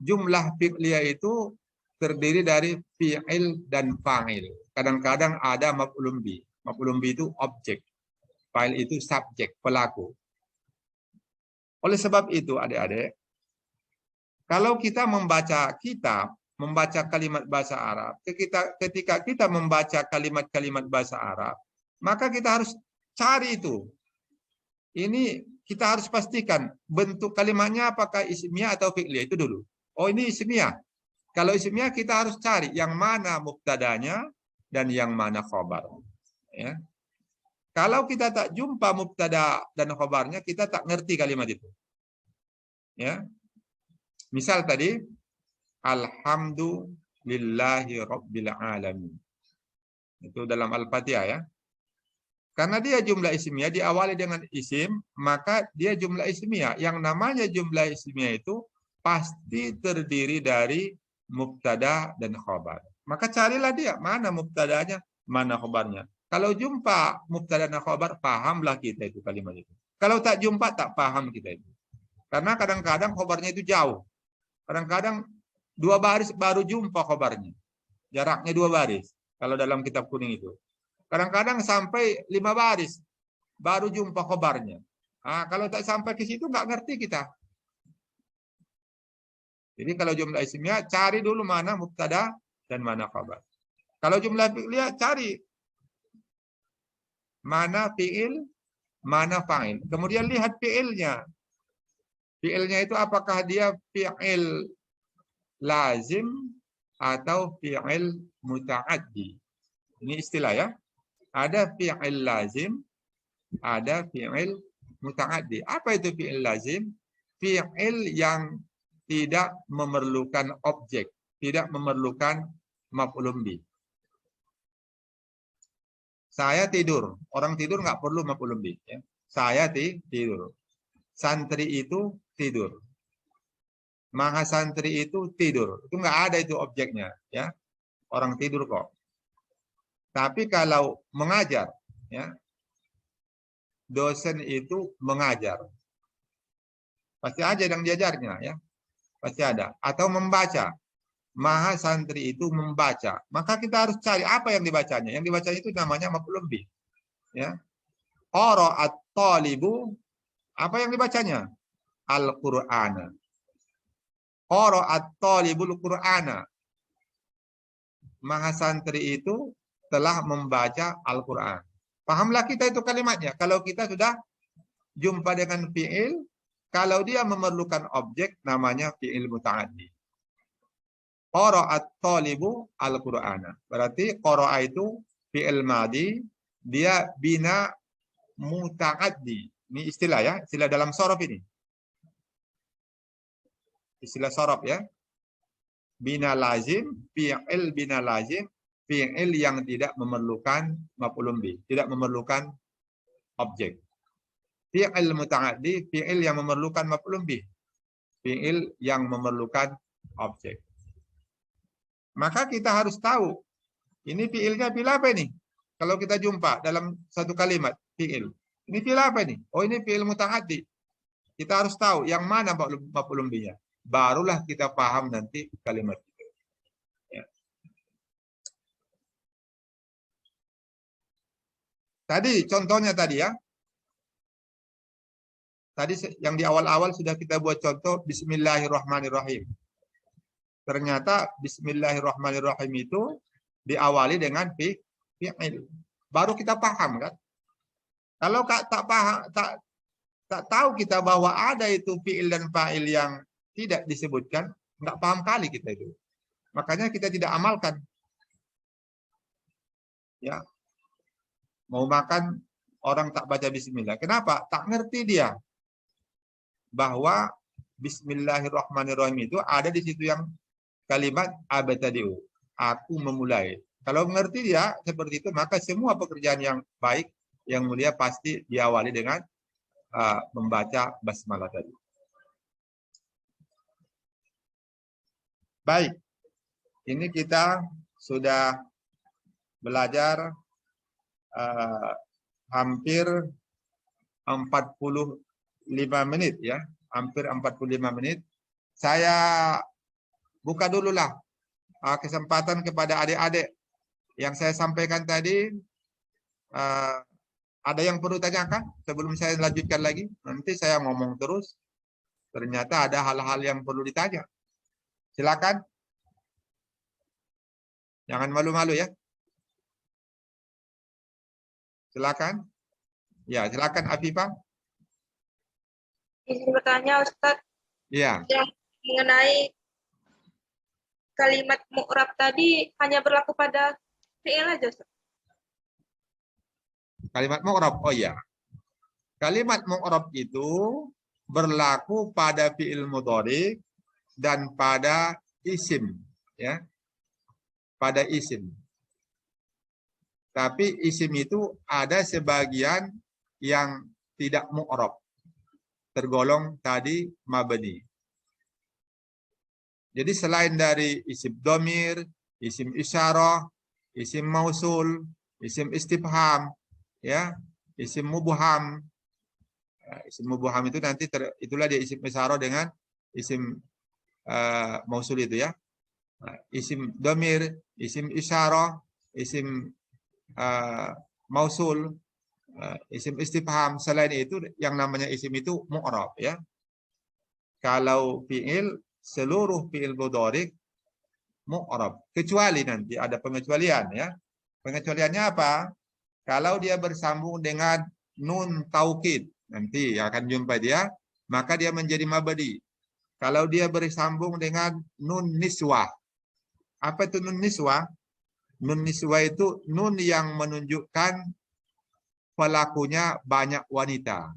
Jumlah fi'liyah itu terdiri dari fi'il dan fa'il. Kadang-kadang ada maf'ulun bi. Maf'ulun bi itu objek. Fa'il itu subjek, pelaku. Oleh sebab itu adik-adik, kalau kita membaca kitab, membaca kalimat bahasa Arab, ketika kita membaca kalimat-kalimat bahasa Arab, maka kita harus cari itu. Ini kita harus pastikan bentuk kalimatnya apakah ismiyah atau fi'liyah itu dulu. Oh ini ismiyah. Kalau ismiyah kita harus cari yang mana mubtadanya dan yang mana khabar. Ya. Kalau kita tak jumpa mubtada dan khabarnya, kita tak ngerti kalimat itu. Ya. Misal tadi, alhamdulillahi rabbil alamin. Itu dalam Al-Fatihah ya. Karena dia jumlah ismiyah diawali dengan isim, maka dia jumlah ismiyah. Yang namanya jumlah ismiyah itu pasti terdiri dari mubtada dan khobar. Maka carilah dia, mana mubtadanya, mana khobarnya. Kalau jumpa mubtada dan khobar, pahamlah kita itu kalimat itu. Kalau tak jumpa, tak paham kita itu. Karena kadang-kadang khobarnya itu jauh. Kadang-kadang 2 baris baru jumpa khobarnya. Jaraknya 2 baris. Kalau dalam kitab kuning itu. Kadang-kadang sampai 5 baris baru jumpa khobarnya. Nah, kalau tak sampai ke situ nggak ngerti kita. Jadi kalau jumlah isimnya cari dulu mana mubtada dan mana khabar. Kalau jumlah fi'liyah cari mana fi'il, mana fa'il. Kemudian lihat fi'ilnya. Fi'ilnya itu apakah dia fi'il lazim atau fi'il muta'addi. Ini istilah ya. Ada fi'il lazim, ada fi'il muta'addi. Apa itu fi'il lazim? Fi'il yang tidak memerlukan objek, tidak memerlukan maf'ulun bih. Saya tidur, orang tidur nggak perlu maf'ulun bih. Ya. Saya tidur. Santri itu tidur. Maha santri itu tidur. Itu nggak ada itu objeknya, ya. Orang tidur kok. Tapi kalau mengajar, ya, dosen itu mengajar. Pasti ada yang diajarnya, ya. Pasti ada. Atau membaca. Maha santri itu membaca. Maka kita harus cari apa yang dibacanya. Yang dibacanya itu namanya maf'ulun bih. Ya. Qara'at talibu, apa yang dibacanya? Al-Qur'ana. Qara'at talibul Qur'ana. Maha santri itu telah membaca Al-Quran. Pahamlah kita itu kalimatnya. Kalau kita sudah jumpa dengan fi'il, kalau dia memerlukan objek, namanya fi'il muta'addi. Qara'at talibu Al-Qur'ana. Berarti qara'a itu fi'il madi, dia bina muta'addi. Ini istilah ya, istilah dalam sorof ini. Istilah sorof ya. Bina lazim, fi'il bina lazim, fi'il yang tidak memerlukan maf'ulun bih, tidak memerlukan objek. Fi'il muta'addi, fi'il yang memerlukan maf'ulun bih, fi'il yang memerlukan objek. Maka kita harus tahu, ini fi'ilnya fi'il apa ini? Kalau kita jumpa dalam satu kalimat, fi'il. Ini fi'il apa ini? Oh, ini fi'il muta'addi. Kita harus tahu yang mana maf'ulun bihnya. Barulah kita paham nanti kalimat itu. Ya. Tadi contohnya tadi ya. Tadi yang di awal-awal sudah kita buat contoh Bismillahirrahmanirrahim. Ternyata Bismillahirrahmanirrahim itu diawali dengan fi'il. Baru kita paham kan? Kalau tak paham, tak tahu kita bahwa ada itu fi'il dan fa'il yang tidak disebutkan, nggak paham kali kita itu. Makanya kita tidak amalkan. Ya. Mau makan orang tak baca bismillah. Kenapa? Tak ngerti dia bahwa Bismillahirrahmanirrahim itu ada di situ yang kalimat abtadi'u. Aku memulai. Kalau mengerti dia seperti itu, maka semua pekerjaan yang baik, yang mulia pasti diawali dengan membaca basmalah tadi. Baik, ini kita sudah belajar hampir 45 menit ya, hampir 45 menit. Saya buka dululah kesempatan kepada adik-adik yang saya sampaikan tadi. Ada yang perlu tanyakan sebelum saya lanjutkan lagi? Nanti saya ngomong terus, ternyata ada hal-hal yang perlu ditanya. Silakan. Jangan malu-malu ya. Silakan. Ya, silakan Afifah. Izin bertanya, Ustadz. Iya. Yang mengenai kalimat mu'rab tadi hanya berlaku pada fi'il aja, Ustadz. Kalimat mu'rab, oh ya. Kalimat mu'rab itu berlaku pada fi'il mudhari dan pada isim, ya. Pada isim. Tapi isim itu ada sebagian yang tidak mu'rab, tergolong tadi mabni. Jadi selain dari isim domir, isim isyarah, isim mausul, isim istifham, ya, isim mubham. Isim mubham itu nanti itulah dia isim isyarah dengan isim mausul itu ya. Isim domir, isim isyarah, isim mausul, isim istifham. Selain itu yang namanya isim itu mu'rab ya. Kalau fi'il, seluruh fi'il mudhari' mu'rab, kecuali nanti ada pengecualian ya. Pengecualiannya apa? Kalau dia bersambung dengan nun taukid, nanti akan jumpa dia, maka dia menjadi mabdi. Kalau dia bersambung dengan nun niswah. Apa itu nun niswah? Nun niswah itu nun yang menunjukkan pelakunya banyak wanita.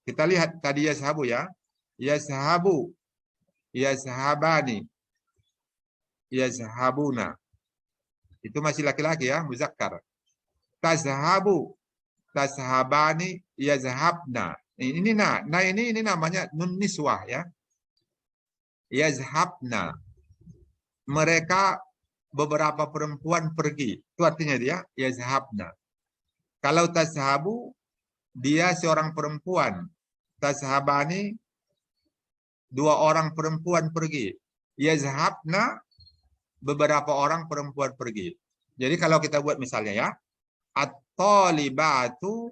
Kita lihat tadi yazhabu ya. Yazhabu, yazhabani, yazhabuna. Itu masih laki-laki ya, muzakkar. Tazhabu, tazhabani, yazhabna. Ini ini namanya nun niswah ya. Yazhabna. Mereka beberapa perempuan pergi. Itu artinya dia yazhabna. Kalau tazhabu, dia seorang perempuan. Tazhabani, dua orang perempuan pergi. Yazhabna, beberapa orang perempuan pergi. Jadi kalau kita buat misalnya ya, at-talibatu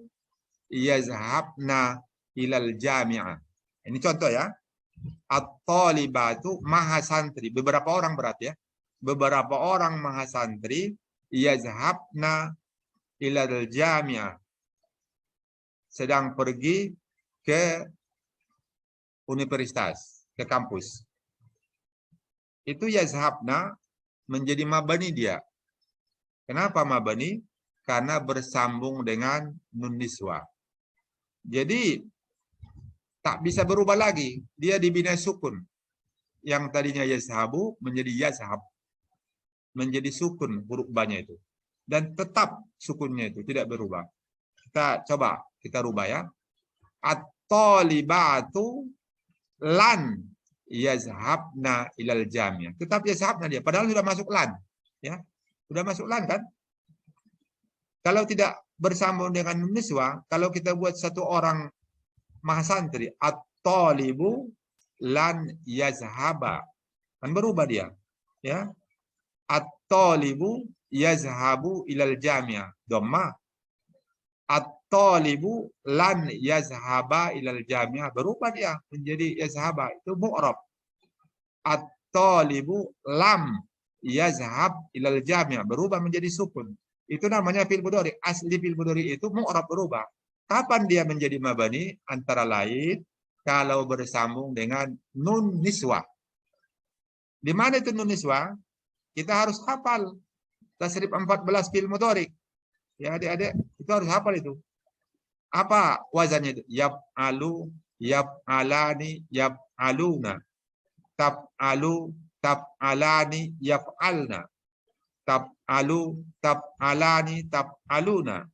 yazhabna ilal jami'ah. Ini contoh ya. At-talibatu mahasantri, beberapa orang berarti ya. Beberapa orang mahasantri yazhabna ilal jami'ah, sedang pergi ke universitas, ke kampus. Itu yazhabna menjadi mabani dia. Kenapa mabani? Karena bersambung dengan nun niswah. Jadi tak bisa berubah lagi. Dia dibina sukun. Yang tadinya yazhabu menjadi yazhab. Menjadi sukun huruf ba-nya itu. Dan tetap sukunnya itu tidak berubah. Kita coba, kita rubah ya. At-talibatu lan yazhabna ilal jami'ah. Tetap yazhabna dia, padahal sudah masuk lan, ya. Sudah masuk lan kan? Kalau tidak bersambung dengan niswah, kalau kita buat satu orang mahasantri, at-talibu lan yazhaba, kan berubah dia, ya. At-talibu yazhabu ilal jami'ah, dhamma. At-talibu lan yazhaba ilal jami'ah, berubah dia menjadi yazhaba, itu mu'rab. At-talibu lam yazhab ilal jami'ah, berubah menjadi sukun. Itu namanya fi'il mudhari. Asli fi'il mudhari itu mu'rab, berubah. Kapan dia menjadi mabani? Antara lain kalau bersambung dengan nun niswah. Di mana itu nun niswah? Kita harus hafal tasrif 14 fi'il mudhari. Ya adik-adik, itu harus hafal itu. Apa wazannya itu? Yaf'alu, yaf'alani, yaf'aluna. Taf'alu, taf'alani, yaf'alna. Taf'alu, taf'alani, taf'aluna.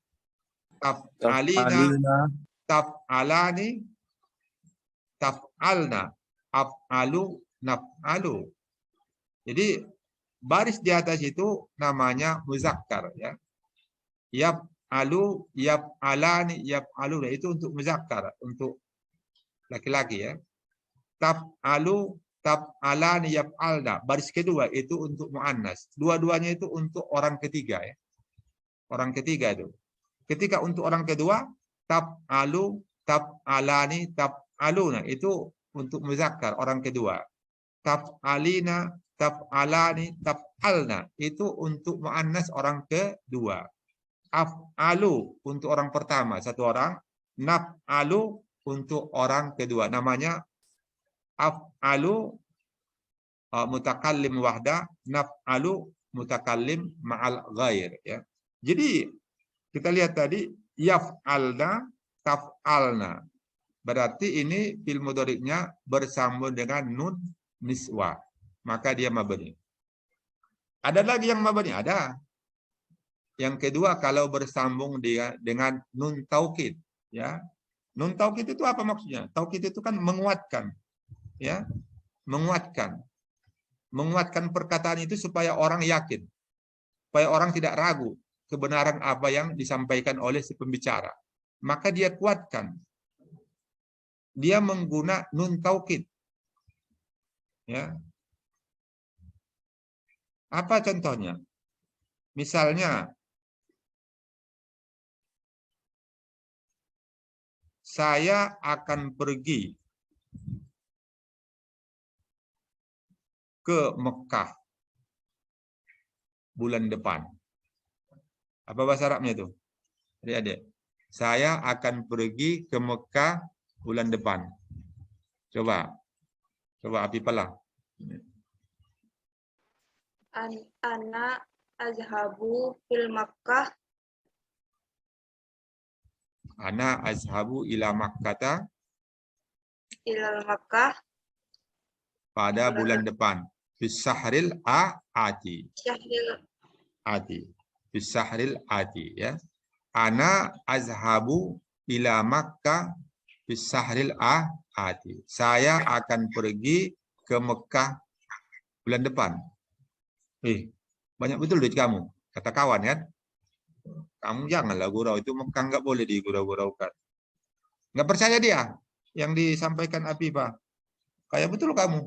Taf'alina, taf'alani, taf'alna. Af'alu, naf'alu. Jadi baris di atas itu namanya muzakkar ya. Yaf'alu, yaf'alani, yaf'aluna, itu untuk muzakkar, untuk laki-laki ya. Taf'alu, taf'alani, yaf'alna, baris kedua itu untuk muannas. Dua-duanya itu untuk orang ketiga ya. Orang ketiga itu. Ketika untuk orang kedua, taf'alu, taf'alani, taf'aluna, itu untuk muzakkar, orang kedua. Taf'alina, taf'alani, taf'alna, itu untuk muannas, orang kedua. Af'alu untuk orang pertama, satu orang. Naf'alu untuk orang kedua. Namanya af'alu mutakallim wahda, naf'alu mutakallim ma'al ghair ya. Jadi kita lihat tadi yaf'alna, taf'alna. Berarti ini fi'il mudhari'nya bersambung dengan nun niswah. Maka dia mabni. Ada lagi yang mabni? Ada. Yang kedua, kalau bersambung dengan nun taukid, ya. Nun taukid itu apa maksudnya? Taukid itu kan menguatkan, ya, menguatkan perkataan itu supaya orang yakin, supaya orang tidak ragu kebenaran apa yang disampaikan oleh si pembicara. Maka dia kuatkan. Dia menggunakan nun taukid, ya. Apa contohnya? Misalnya, saya akan pergi ke Mekah bulan depan. Apa bahasa Arabnya itu? Adik-adik. Saya akan pergi ke Mekah bulan depan. Coba Afifalah. Ana azhabu fil Makkah. Ana azhabu ila Makkata Ilal Makkah. pada bulan depan. Bisahril ati. Syahril. Bisahril ati, ya. Ana azhabu ila Makkah bisahril ati. Saya akan pergi ke Mekah bulan depan. Banyak betul duit kamu, kata kawan kan. Kamu janganlah gurau, itu Mekah nggak boleh digurau-guraukan. Nggak percaya dia yang disampaikan Afifah. Kayak betul kamu.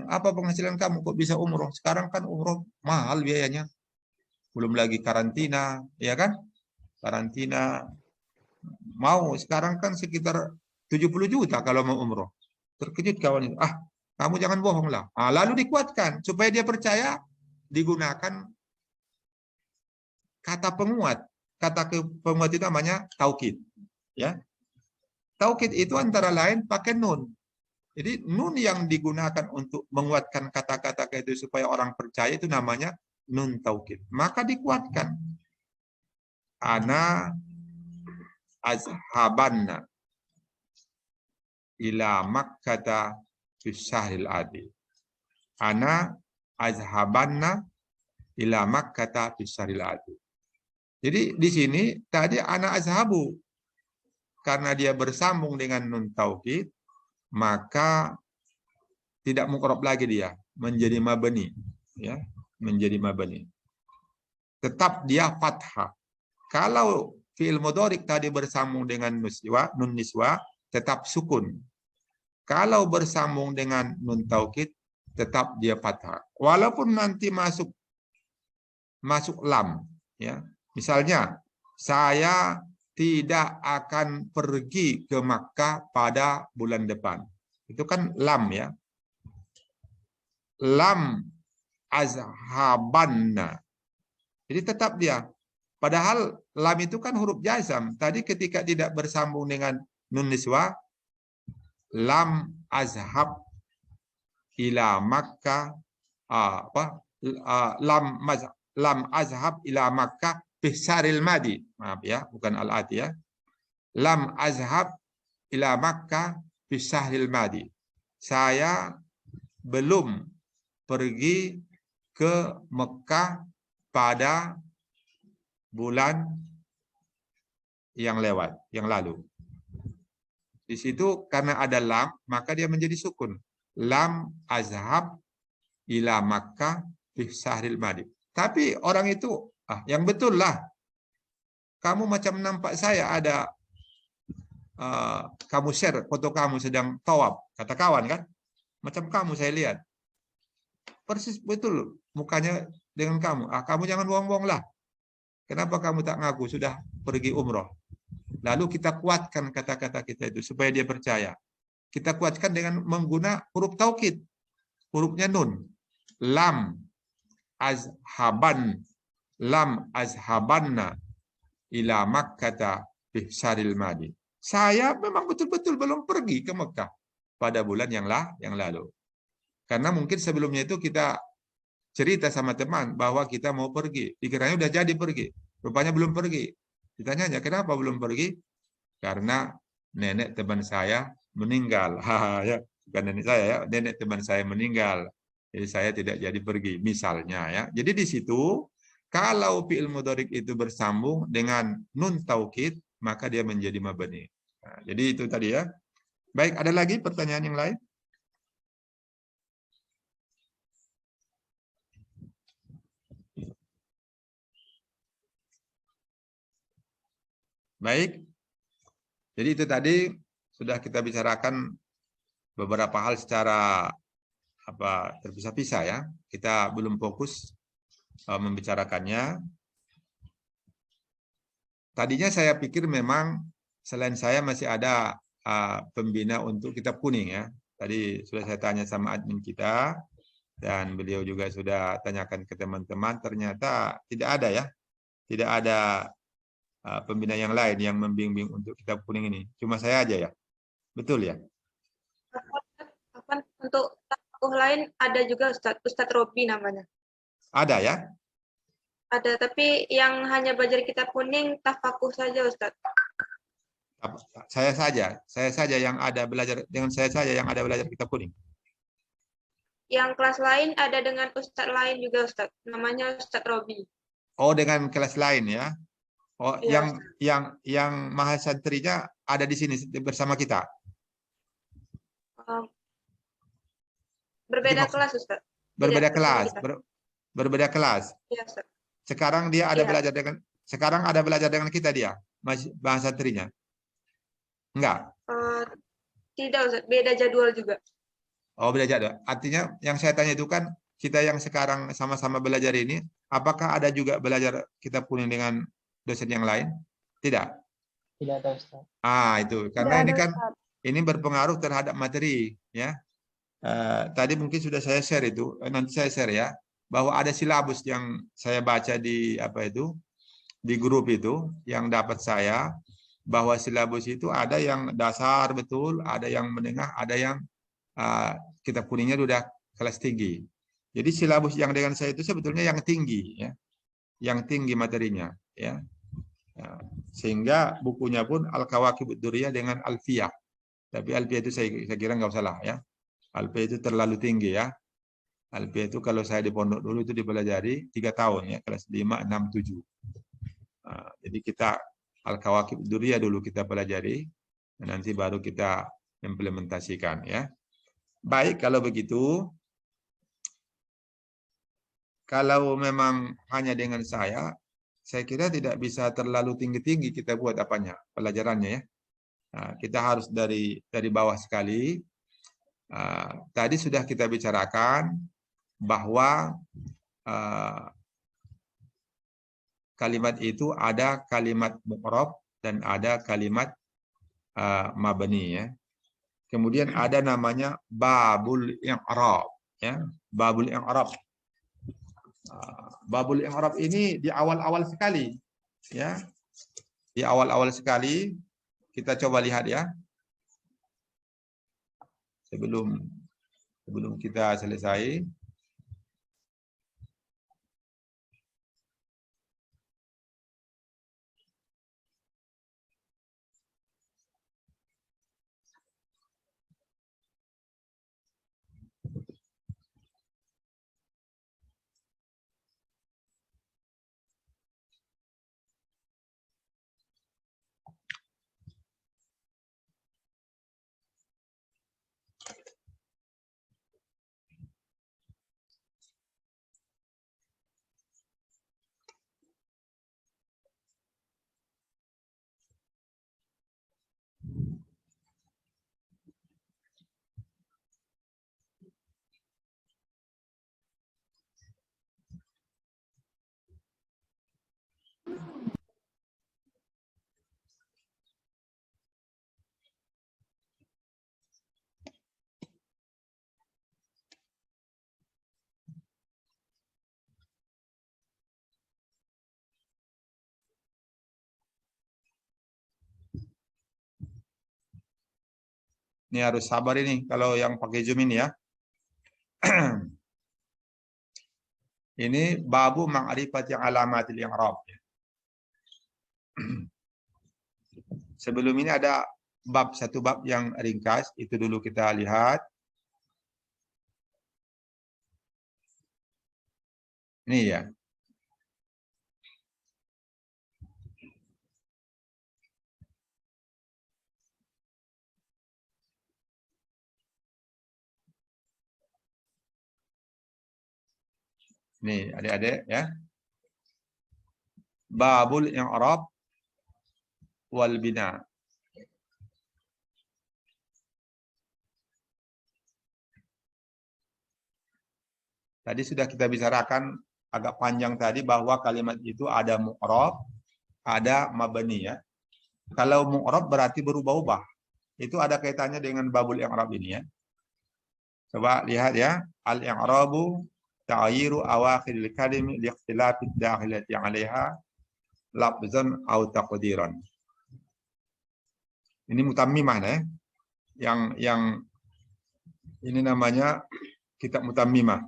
Apa penghasilan kamu kok bisa umroh? Sekarang kan umroh mahal biayanya. Belum lagi karantina, ya kan? Karantina mau sekarang kan sekitar 70 juta kalau mau umroh. Terkejut kawan itu. Kamu jangan bohong lah. Lalu dikuatkan supaya dia percaya, digunakan kata penguat. Kata penguat itu namanya taukid, ya. Taukid itu antara lain pakai nun. Jadi nun yang digunakan untuk menguatkan kata-kata itu supaya orang percaya itu namanya nun taukid. Maka dikuatkan. Ana azhabanna ila Makkata bisahril adi. Ana azhabanna ila Makkata bisahril adi. Jadi di sini tadi ana azhabu, karena dia bersambung dengan nun taukid, maka tidak muqrab lagi dia, menjadi mabni, ya, menjadi mabni. Tetap dia fathah. Kalau fi'il mudhari' tadi bersambung dengan nun niswa, tetap sukun. Kalau bersambung dengan nun taukid, tetap dia fathah. Walaupun nanti masuk lam, ya. Misalnya, saya tidak akan pergi ke Makkah pada bulan depan. Itu kan lam, ya. Lam azhabanna. Jadi tetap dia. Padahal lam itu kan huruf jazam. Tadi ketika tidak bersambung dengan nun niswa, lam azhab ila Makkah, lam azhab ila Makkah bisahril madi. Maaf ya, bukan al-ati, ya. Lam azhab ila Makkah bisahril madi. Saya belum pergi ke Mekah pada bulan yang lewat, yang lalu. Di situ karena ada lam, maka dia menjadi sukun. Lam azhab ila Makkah bisahril madi. Tapi orang itu, yang betul lah. Kamu macam nampak saya ada, kamu share foto kamu sedang tawaf, kata kawan kan. Macam kamu saya lihat. Persis betul mukanya dengan kamu. Kamu jangan bohong-bohong lah. Kenapa kamu tak ngaku sudah pergi umroh? Lalu kita kuatkan kata-kata kita itu supaya dia percaya. Kita kuatkan dengan menggunakan huruf taukid. Hurufnya nun. Lam azhaban, lam azhabanna ila Makkata bisahril madi. Saya memang betul-betul belum pergi ke Mekah pada bulan yang lalu. Karena mungkin sebelumnya itu kita cerita sama teman bahwa kita mau pergi. Dikiranya udah jadi pergi. Rupanya belum pergi. Ditanyanya, kenapa belum pergi? Karena nenek teman saya meninggal. Ya, bukan nenek saya, ya. Nenek teman saya meninggal. Jadi saya tidak jadi pergi, misalnya, ya. Jadi di situ Kalau fi'il mudhari itu bersambung dengan nun taukid, maka dia menjadi mabni. Nah, jadi itu tadi ya. Baik, ada lagi pertanyaan yang lain? Baik. Jadi itu tadi sudah kita bicarakan beberapa hal secara terpisah-pisah ya. Kita belum fokus membicarakannya. Tadinya saya pikir memang selain saya masih ada pembina untuk kitab kuning ya. Tadi sudah saya tanya sama admin kita dan beliau juga sudah tanyakan ke teman-teman, ternyata tidak ada ya. Tidak ada pembina yang lain yang membimbing untuk kitab kuning ini. Cuma saya aja ya. Betul ya? Untuk tafakuh lain ada juga Ustadz Robi namanya. Ada ya? Ada, tapi yang hanya belajar kitab kuning tafakuh saja Ustadz. Saya saja yang ada belajar dengan saya saja yang ada belajar kitab kuning. Yang kelas lain ada dengan Ustadz lain juga Ustadz. Namanya Ustadz Robi. Oh, dengan kelas lain ya? Oh, Iya, yang mahasantrinya ada di sini bersama kita. Berbeda Itu kelas Ustadz. Berbeda Tidak kelas, bersama kita. berbeda kelas. Iya, Ustadz. Sekarang dia ada Iya. sekarang ada belajar dengan kita dia, mahasantrinya. Enggak. Tidak Ustadz, beda jadwal juga. Oh, beda jadwal. Artinya yang saya tanya itu kan kita yang sekarang sama-sama belajar ini, apakah ada juga belajar kitab kuning dengan dosen yang lain? Tidak. Tidak ada Ustaz. Itu karena ini kan ini berpengaruh terhadap materi ya. Tadi mungkin sudah saya share itu, nanti saya share ya, bahwa ada silabus yang saya baca di di grup itu yang dapat saya, bahwa silabus itu ada yang dasar betul, ada yang menengah, ada yang kitab kuningnya sudah kelas tinggi. Jadi silabus yang dengan saya itu sebetulnya yang tinggi ya, yang tinggi materinya ya. Sehingga bukunya pun Al-Kawakib Ad-Durriyah dengan Alfiyah. Tapi Alfiyah itu saya kira nggak usah lah ya. Alfiyah itu terlalu tinggi ya. Alfiyah itu kalau saya di pondok dulu itu dipelajari 3 tahun ya, kelas 5, 6, 7. Jadi kita Al-Kawakib Ad-Durriyah dulu kita pelajari, nanti baru kita implementasikan ya. Baik, kalau begitu, kalau memang hanya dengan saya kira tidak bisa terlalu tinggi-tinggi kita buat pelajarannya ya. Kita harus dari bawah sekali. Tadi sudah kita bicarakan bahwa kalimat itu ada kalimat mu'rab dan ada kalimat mabni ya. Kemudian ada namanya babul i'rab ya, babul i'rab. Babul i'rab ini di awal-awal sekali ya. Di awal-awal sekali kita coba lihat ya. Sebelum kita selesai. Ini harus sabar ini kalau yang pakai Zoom ini ya. Ini babu ma'rifati alamatil i'rab. Sebelum ini ada satu bab yang ringkas, itu dulu kita lihat. Ini ya. Nih, adik-adik ya. Babul i'rab wal bina. Tadi sudah kita bicarakan agak panjang tadi bahwa kalimat itu ada mu'rab, ada mabni ya. Kalau mu'rab berarti berubah-ubah. Itu ada kaitannya dengan babul i'rab ini ya. Coba lihat ya, al-i'rabu ta'yiru awakhiril kalimi liikhtilafi dakhilati 'alaiha lafzan aw taqdiran. Ini mutammimah ya. Yang ini namanya kitab mutammimah.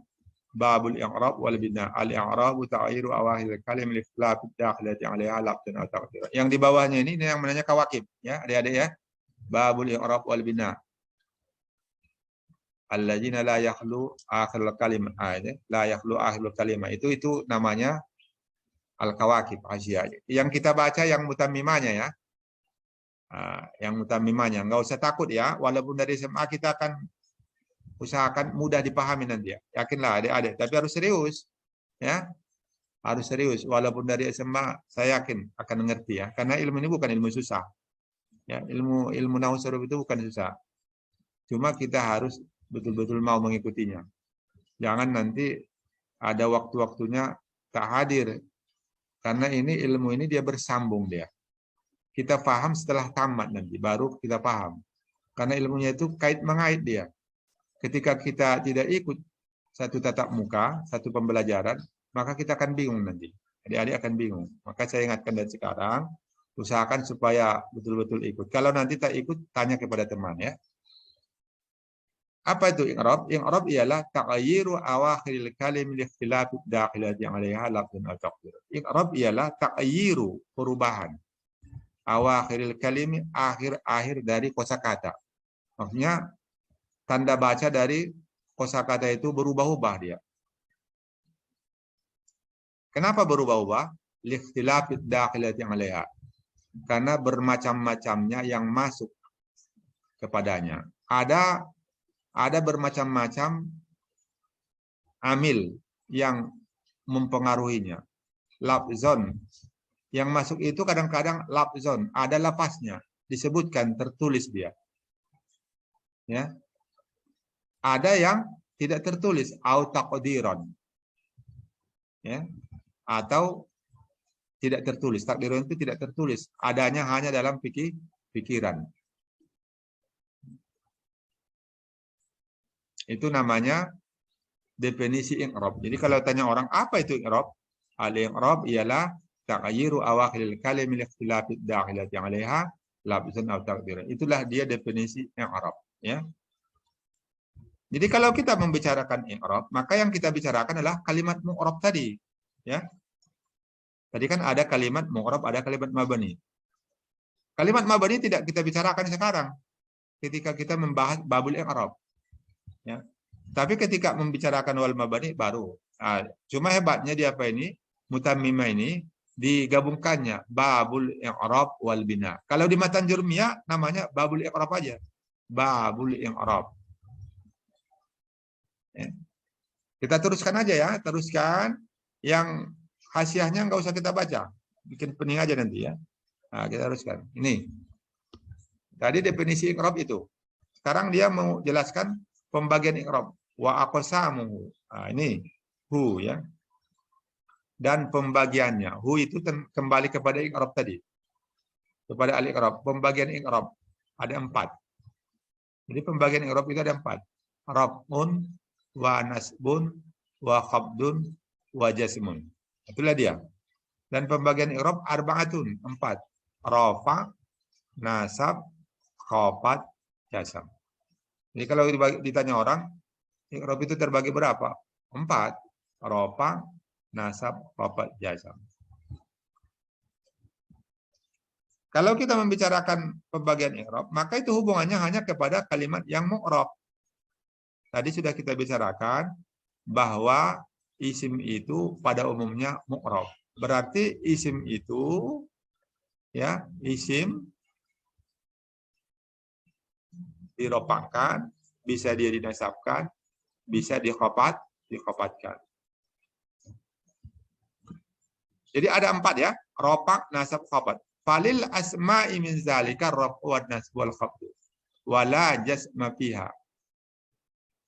Babul i'rab wal bina. Al-i'rabu ta'yiru awakhiril kalimi liikhtilafi dakhilati 'alaiha lafzan aw taqdiran. Yang di bawahnya ini yang namanya kawakib ya, adik-adik ya. Babul i'rab wal bina. Alladzina la yakhlu akhirul kalimat, la yakhlu akhirul kalimat, itu namanya al-kawakib asyiah. Yang kita baca yang mutammimanya ya. Yang mutammimanya, enggak usah takut ya, walaupun dari SMA kita akan usahakan mudah dipahami nanti ya. Yakinlah adik-adik, tapi harus serius ya. Harus serius, walaupun dari SMA saya yakin akan mengerti ya, karena ilmu ini bukan ilmu susah. Ya, ilmu nahwu sarf itu bukan susah. Cuma kita harus betul-betul mau mengikutinya. Jangan nanti ada waktu-waktunya tak hadir. Karena ini ilmu ini dia bersambung dia. Kita paham setelah tamat nanti, baru kita paham. Karena ilmunya itu kait-mengait dia. Ketika kita tidak ikut satu tatap muka, satu pembelajaran, maka kita akan bingung nanti. Adik-adik akan bingung. Maka saya ingatkan dari sekarang, usahakan supaya betul-betul ikut. Kalau nanti tak ikut, tanya kepada teman ya. Apa itu i'rab? I'rab ialah taghyiru awakhiril kalim li ikhtilafi dakhilati 'alaiha lafzun aw taqdir. I'rab ialah taghyiru, perubahan. Awakhiril kalimi, akhir-akhir dari kosakata. Maksudnya tanda baca dari kosakata itu berubah-ubah dia. Kenapa berubah-ubah? Li ikhtilafi dakhilati 'alaiha. Karena bermacam-macamnya yang masuk kepadanya. Ada bermacam-macam amil yang mempengaruhinya. Lafzon. Yang masuk itu kadang-kadang lafzon. Ada lafaznya. Disebutkan, tertulis dia. Ya. Ada yang tidak tertulis. Au taqdiron. Ya. Atau tidak tertulis. Takdiron itu tidak tertulis. Adanya hanya dalam pikiran. Itu namanya definisi i'rab. Jadi kalau tanya orang apa itu i'rab? Al-i'rab ialah taghyiru awakhiril kalimi li ikhtilafi dakhilati 'alaiha lafzan aw taqdiran. Itulah dia definisi i'rab, ya. Jadi kalau kita membicarakan i'rab, maka yang kita bicarakan adalah kalimat mu'rab tadi, ya. Tadi kan ada kalimat mu'rab, ada kalimat mabni. Kalimat mabni tidak kita bicarakan sekarang ketika kita membahas babul i'rab. Ya. Tapi ketika membicarakan wal mabani baru. Cuma hebatnya di apa ini? Mutammimah ini digabungkannya babul i'rab wal bina. Kalau di matan jurmiyah namanya babul i'rab aja. Babul i'rab. Ya. Kita teruskan aja ya, teruskan. Yang hasiahnya nggak usah kita baca. Bikin pening aja nanti ya. Nah, kita teruskan. Ini. Tadi definisi i'rab itu. Sekarang dia mau jelaskan pembagian i'rab. Wa aqsamuhu. Nah, ini hu ya. Dan pembagiannya. Hu itu kembali kepada i'rab tadi. Kepada al-i'rab. Pembagian i'rab ada 4. Jadi pembagian i'rab itu ada 4. Raf'un wa nasbun wa khabdun wa jasmun. Itulah dia. Dan pembagian i'rab arba'atun, 4. Rafa, nasab, khafad, jasam. Jadi kalau ditanya orang, i'rab itu terbagi berapa? 4. Rafa, nasab, khafad, jasam. Kalau kita membicarakan pembagian i'rab, maka itu hubungannya hanya kepada kalimat yang mu'rab. Tadi sudah kita bicarakan bahwa isim itu pada umumnya mu'rab. Berarti isim itu ya, isim dirofakkan, bisa dia dinasabkan, bisa dikhafatkan. Jadi ada 4 ya. Ropak, nasab, khafad. Falil asma'i min zalika raf'u wan nasb wal khafd. Wala jasma fiha.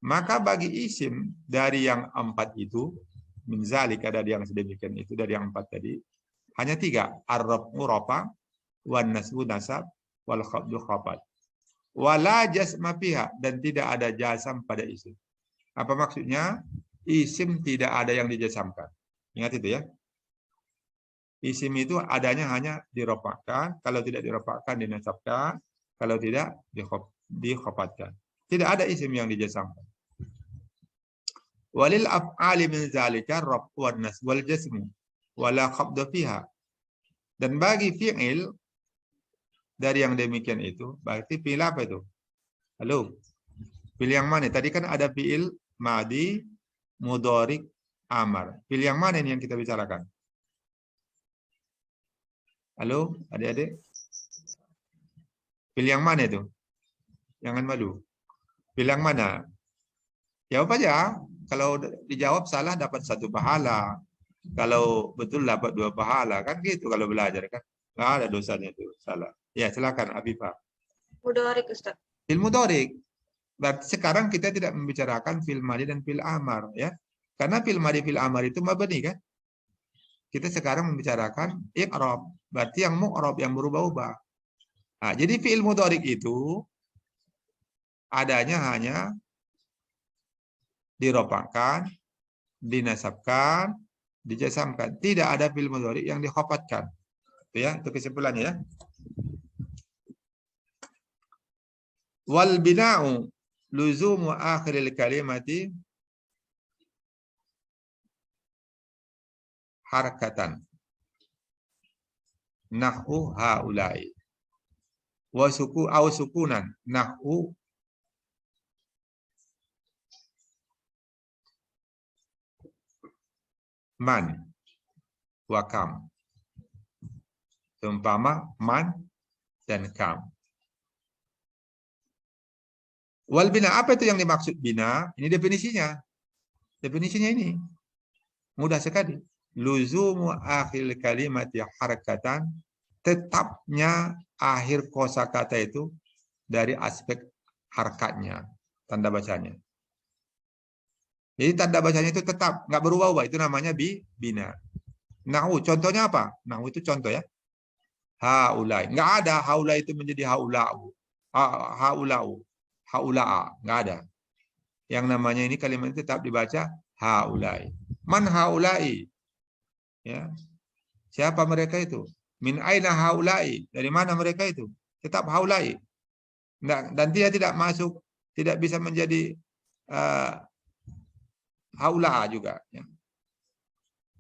Maka bagi isim dari yang 4 itu, min zalika dari yang sedemikian itu, dari yang 4 tadi, hanya 3. Ar-raf'u ropak, wan nasbu nasab, wal khafdu khafad. Wala jasma fiha, dan tidak ada jasam pada isim. Apa maksudnya? Isim tidak ada yang dijasamkan. Ingat itu ya. Isim itu adanya hanya dirofakkan, kalau tidak dirofakkan dinasabkan, kalau tidak dikhafatkan. Tidak ada isim yang dijasamkan. Walil af'ali min zalika raf'u wan nasb wal jasmu wala khabda fiha. Dan bagi fi'il dari yang demikian itu, berarti fi'il apa itu? Halo. Fi'il yang mana? Tadi kan ada fi'il madi, mudhari, amar. Fi'il yang mana ini yang kita bicarakan? Halo, adik-adik? Pilih yang mana itu? Jangan malu. Pilih yang mana? Jawab aja. Kalau dijawab salah dapat 1 pahala. Kalau betul dapat 2 pahala. Kan gitu kalau belajar kan. Nggak ada dosanya itu. Salah. Ya silakan Afifah. Mudhari, Ustaz. Fil mudhari. Berarti sekarang kita tidak membicarakan fil madi dan fil amar. Ya. Karena fil madi fil amar itu mabni kan. Kita sekarang membicarakan i'rab. Berarti yang mu'rab, yang berubah-ubah. Nah, jadi fi'il mudhari itu adanya hanya dirofakkan, dinasabkan, dijasamkan. Tidak ada fi'il mudhari yang dikhafatkan. Itu ya, itu kesimpulannya ya. Wal bina'u luzumu akhiril kalimati harakatan. Nahu haulai. Wa suku au sukunan. Nahu man wa kam. Seumpama man dan kam. Wal bina, apa itu yang dimaksud bina? Ini definisinya. Definisinya ini mudah sekali. Luzumu akhir kalimati harakatan, tetapnya akhir kosakata itu dari aspek harakatnya, tanda bacanya. Jadi tanda bacanya itu tetap, nggak berubah-ubah. Itu namanya bina. Nahu, contohnya apa? Nahu itu contoh ya. Haulai, nggak ada haulai itu menjadi haulau. Haulau, haulaa, nggak ada. Yang namanya ini kalimat tetap dibaca haulai. Man haulai? Ya. Siapa mereka itu? Min aina haulai? Dari mana mereka itu? Tetap haulai. Dan dia tidak masuk, tidak bisa menjadi haula juga. Ya.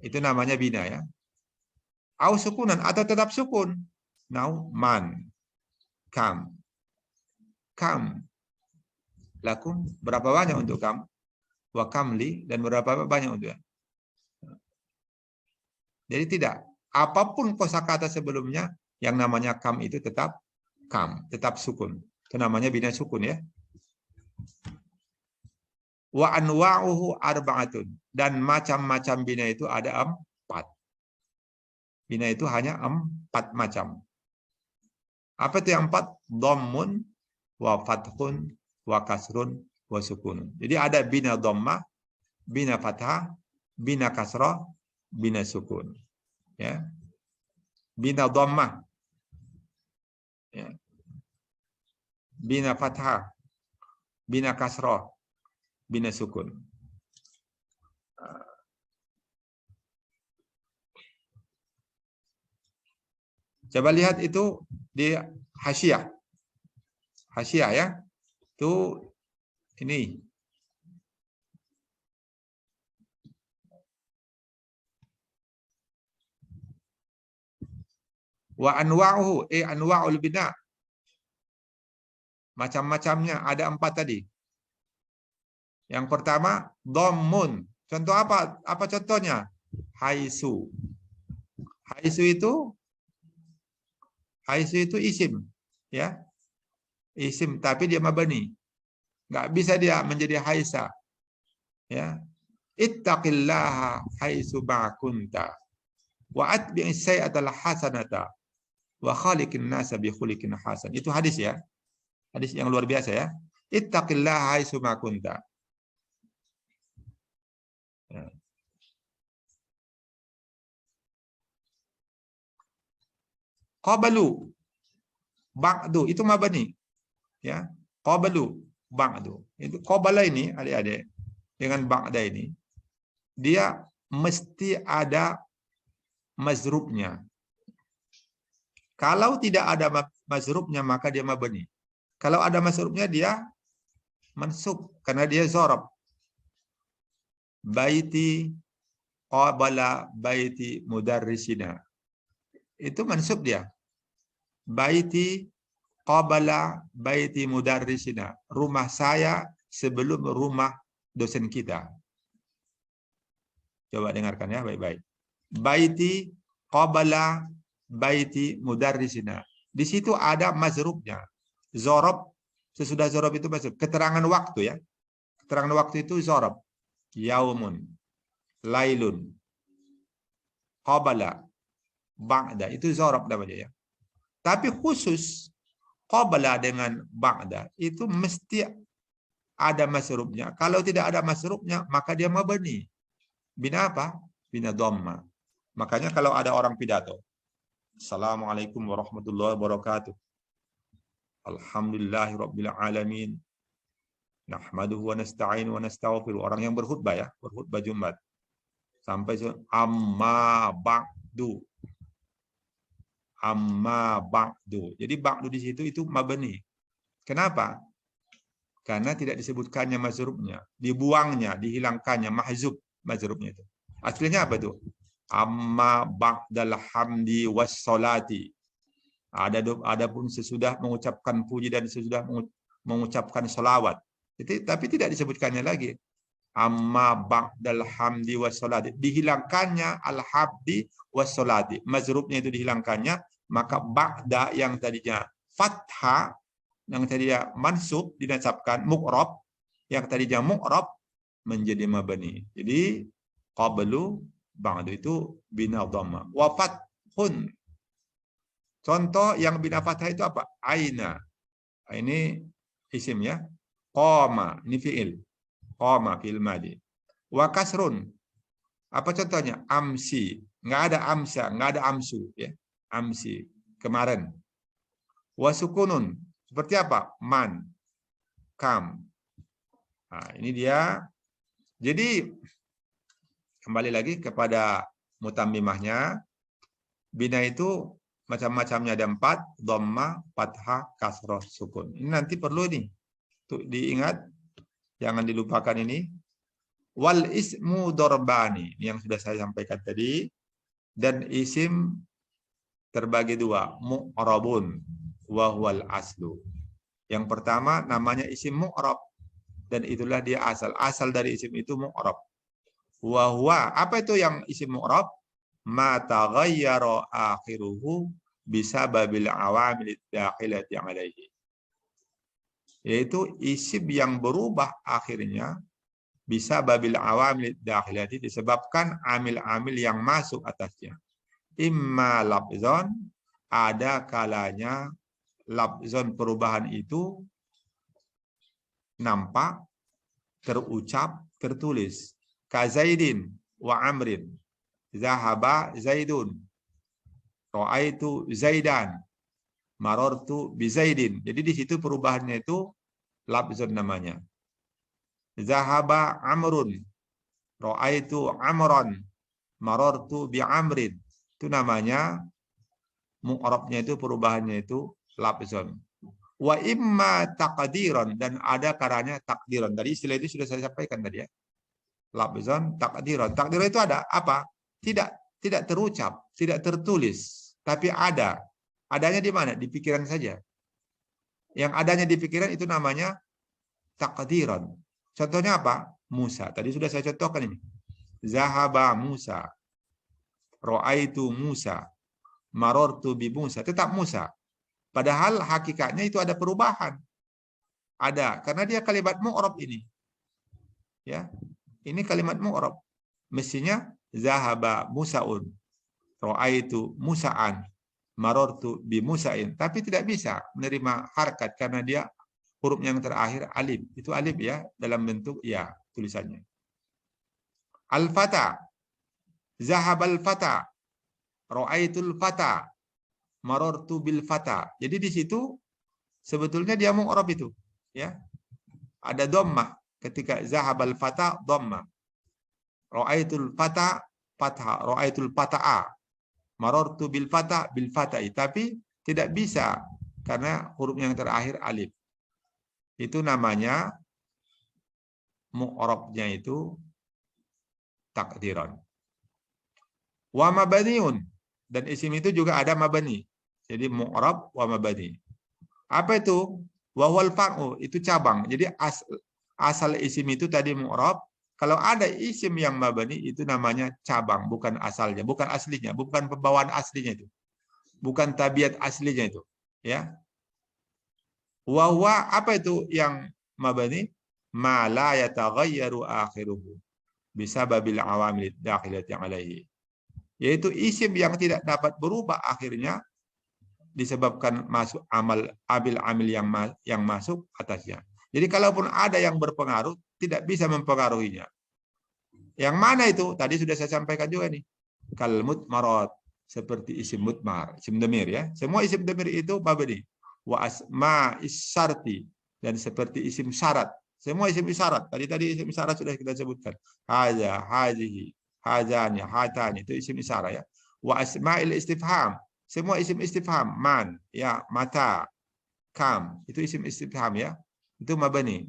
Itu namanya bina ya. Au sukunan atau tetap sukun. Now man, kam, kam, lakum. Berapa banyak untuk kam? Wa kamli, dan berapa banyak untuk ya. Jadi tidak, apapun kosakata sebelumnya yang namanya kam itu tetap kam, tetap sukun. Itu namanya bina sukun ya. Wa anwa'uhu arba'atun, dan macam-macam bina itu ada 4. Bina itu hanya 4 macam. Apa itu yang 4? Dhammun wa fathun wa kasrun wa sukunun. Jadi ada bina dhammah, bina fathah, bina kasrah, bina sukun, ya. Bina dhammah, ya. Bina fathah, bina kasrah, bina sukun. Coba lihat itu di hasyiah. Hasyiah ya. Itu ini. Wa anwa'uhu, anwa'ul bina. Macam-macamnya ada 4 tadi. Yang pertama dhammun. Contoh apa? Apa contohnya? Haisu. Haisu itu isim, ya. Isim tapi dia mabani. Enggak bisa dia menjadi haisa. Ya. Ittaqillaha haisu ma kunta. Wa atbi'is sayyi'atal hasanata wa khaliqin nasa bi khuliqin hasan. Itu hadis ya. Hadis yang luar biasa ya. Ittaqillaha haitsu ma kunta. Ya. Qabalu ba'du itu mabani. Ya. Qabalu ba'du. Itu qabala ini adik-adik dengan ba'da ini dia mesti ada mazrubnya. Kalau tidak ada mazrubnya maka dia mabani. Kalau ada mazrubnya dia mansub karena dia zarab. Baiti qabala baiti mudarrisina. Itu mansub dia. Baiti qabala baiti mudarrisina. Rumah saya sebelum rumah dosen kita. Coba dengarkan ya baik-baik. Baiti qabala baiti mudarrisina. Di situ ada mazrubnya. Zarab, sesudah zarab itu mazrub. Keterangan waktu ya. Keterangan waktu itu zarab. Yaumun, lailun, qabala, ba'da. Itu zarab namanya ya. Tapi khusus qabala dengan ba'da itu mesti ada masrubnya. Kalau tidak ada masrubnya maka dia mabani. Bina apa? Bina dhamma. Makanya kalau ada orang pidato, Assalamualaikum warahmatullahi wabarakatuh. Alhamdulillahirabbil alamin. Nahmaduhu wa nasta'in wa nastaghfiruh. Orang yang berkhutbah ya, berkhutbah Jumat. Sampai amma ba'du. Amma ba'du. Jadi ba'du di situ itu mabani. Kenapa? Karena tidak disebutkannya mazrubnya, dibuangnya, dihilangkannya, mahzub mazrubnya itu. Aslinya apa itu? Amma ba'dal hamdi was salati. Adapun sesudah mengucapkan puji dan sesudah mengucapkan salawat. Tapi tidak disebutkannya lagi. Amma ba'dal hamdi was salati. Dihilangkannya al-hamdi was salati. Mazrubnya itu dihilangkannya, maka ba'da yang tadinya fathah, yang tadinya mansub dinasabkan mu'rab, yang tadinya mu'rab menjadi mabani. Jadi qablu ba'du itu bina dhamma. Wa fathun. Contoh yang bina fathah itu apa? Aina. Ini isim ya. Qama, ini fi'il. Qama fi'il madi. Wa kasrun. Apa contohnya? Amsi. Nggak ada amsa, nggak ada amsu ya. Amsi, kemarin. Wa sukunun. Seperti apa? Man. Kam. Nah, ini dia. Jadi kembali lagi kepada mutammimahnya. Bina itu macam-macamnya ada 4, dhamma, fathah, kasrah, sukun. Ini nanti perlu nih. Tuh, diingat, jangan dilupakan ini. Wal ismu dorbani, ini yang sudah saya sampaikan tadi. Dan isim terbagi 2, mu'rabun wa huwal aslu. Yang pertama namanya isim mu'rab dan itulah dia asal. Asal dari isim itu mu'rab. Wa huwa, apa itu yang isim mu'rab? Ma taghayyara akhiruhu bisababil awamil dakhilati alaihi. Yaitu isim yang berubah akhirnya bisa babil awamil dakhilati disebabkan amil-amil yang masuk atasnya. Imma labzon, ada kalanya labzon perubahan itu nampak, terucap, tertulis. Ka Zaidin wa Amrin. Zahaba Zaidun. Ra'aitu Zaidan. Marortu bi Zaidin. Jadi di situ perubahannya itu labzon namanya. Zahaba Amrun. Ra'aitu Amran. Marortu bi Amrin. Itu namanya mu'rabnya itu perubahannya itu labzon. Wa imma taqdiran, dan ada karanya takdiran. Tadi istilah itu sudah saya sampaikan tadi ya. Labzon, takdiran. Takdiran itu ada apa? Tidak terucap, tidak tertulis, tapi ada. Adanya di mana? Di pikiran saja. Yang adanya di pikiran itu namanya takdiran. Contohnya apa? Musa. Tadi sudah saya contohkan ini. Zahaba Musa. Ra'aitu Musa. Marortu bi Musa. Tetap Musa. Padahal hakikatnya itu ada perubahan. Ada, karena dia kalimat mu'rab ini. Ya. Ini kalimat mu'rab. Mestinya zahaba Musaun. Ra'aitu Musa'an, marortu bi Musa'in. Tapi tidak bisa menerima harkat karena dia huruf yang terakhir alif. Itu alif ya, dalam bentuk ya tulisannya. Al-fata, zahabal fata, ra'aitul fata, marortu bil fata. Jadi di situ sebetulnya dia mu'rab itu, ya. Ada dhammah ketika zahabal fata dhammah. Ra'aitul fata fathah, ra'aitul fata'a. Marortu bil fata bil fata'i. Tapi tidak bisa karena huruf yang terakhir alif. Itu namanya mu'rabnya itu takdiran. Wa mabaniun, dan isim itu juga ada mabani. Jadi mu'rab wa mabani. Apa itu? Wa huwal far'u, itu cabang. Jadi asal isim itu tadi mu'rab. Kalau ada isim yang mabani itu namanya cabang, bukan asalnya, bukan aslinya, bukan pembawaan aslinya itu. Bukan tabiat aslinya itu, ya. Wa huwa, apa itu yang mabani? Ma la yataghayyaru akhiruhu bisababil awamil dakhilati alaihi. Yaitu isim yang tidak dapat berubah akhirnya disebabkan masuk amil yang masuk atasnya. Jadi kalaupun ada yang berpengaruh, tidak bisa mempengaruhinya. Yang mana itu? Tadi sudah saya sampaikan juga nih. Kal mutmarat, seperti isim mutmar, isim dhamir ya. Semua isim dhamir itu mabni. Wa asma isyarti, dan seperti isim syarat. Semua isim isyarat. Tadi isim isyarat sudah kita sebutkan. Haza, hazihi, hazani, hatani, itu isim isyarat ya. Wa asma'il istifham, semua isim istifham, man, ya, mata, kam, itu isim istifham ya. Itu mabani.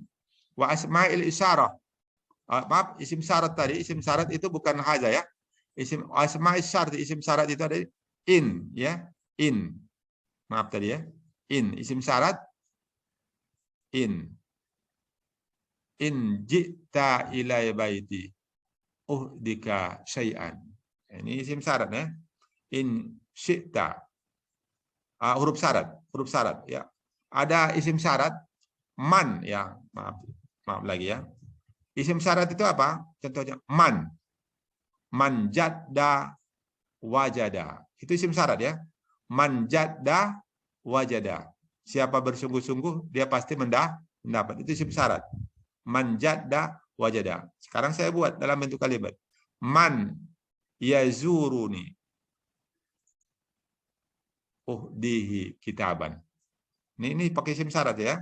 Wa asma'il isyarah. Maaf, isim syarat tadi, isim syarat itu bukan haza ya. Isim asma'il syarat, isim syarat itu ada in ya, in. Maaf tadi ya. In, isim syarat in. In ji'ta ilai baiti uhdika syai'an. Ini isim syarat ya. In syi'ta. Huruf syarat ya. Ada isim syarat man ya, maaf lagi ya. Isim syarat itu apa? Contohnya man jadda wajada. Itu isim syarat ya. Man jadda wajada. Siapa bersungguh-sungguh dia pasti mendapat. Itu isim syarat. Man jadda wajada. Sekarang saya buat dalam bentuk kalimat. Man yazuruni uhdihi kitaban. Ini pakai isim syarat ya.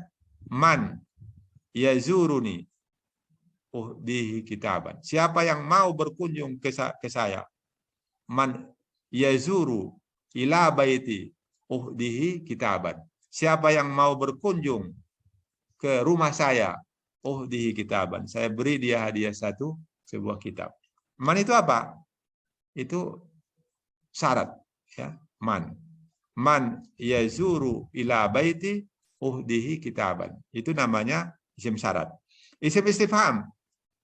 Man yazuruni uhdihi kitaban. Siapa yang mau berkunjung ke saya. Man yazuru ila baiti uhdihi kitaban. Siapa yang mau berkunjung ke rumah saya, uhdihi kitaban. Saya beri dia hadiah sebuah kitab. Man itu apa? Itu syarat ya. Man yazuru ila baiti uhdihi kitaban. Itu namanya isim syarat. Isim istifham.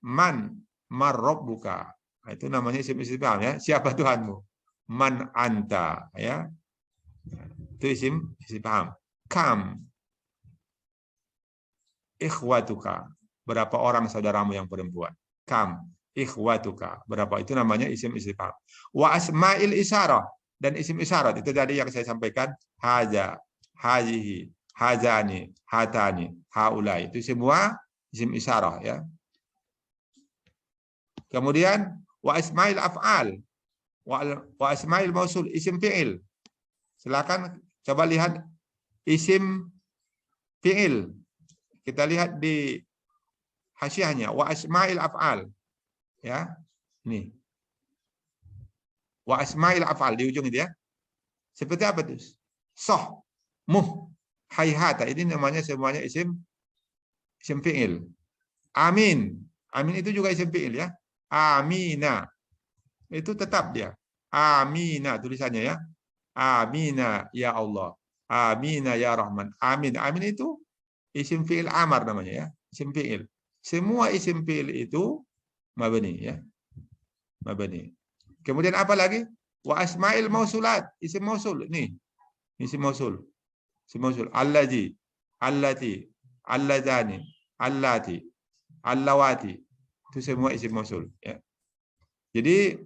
Man marrabbuka. Itu namanya isim istifham ya. Siapa Tuhanmu? Man anta ya. Itu isim istifham. Kam ikhwatuka. Berapa orang saudaramu yang perempuan? Kam ikhwatuka. Berapa? Itu namanya isim istifham. Wa asma'il isyarah, dan isim isyarat itu tadi yang saya sampaikan. Haza, hazihi, hazani, hatani, haulai. Itu semua isim isyarah ya. Kemudian wa asma'il af'al, wa asma'il mausul, isim fi'il. Silakan coba lihat isim fi'il. Kita lihat di hasyiahnya, wa asma'il af'al. Ya. Nih. Wa asma'il af'al di ujung itu ya. Seperti apa itu? Soh, muh, hayhata. Ini namanya semuanya isim fi'il. Amin. Amin itu juga isim fi'il ya. Amina. Itu tetap dia. Amina tulisannya ya. Amina ya Allah. Amina ya Rahman. Amin. Amin itu isim fi'il amar namanya ya. Isim fi'il. Semua isim fi'il itu mabni ya. Mabni. Kemudian apa lagi? Wa asma'il mausulat, isim mausul. Nih. Isim mausul. Isim mausul. Allazi, allati, allazani, allati, allawati. Itu semua isim mausul ya. Jadi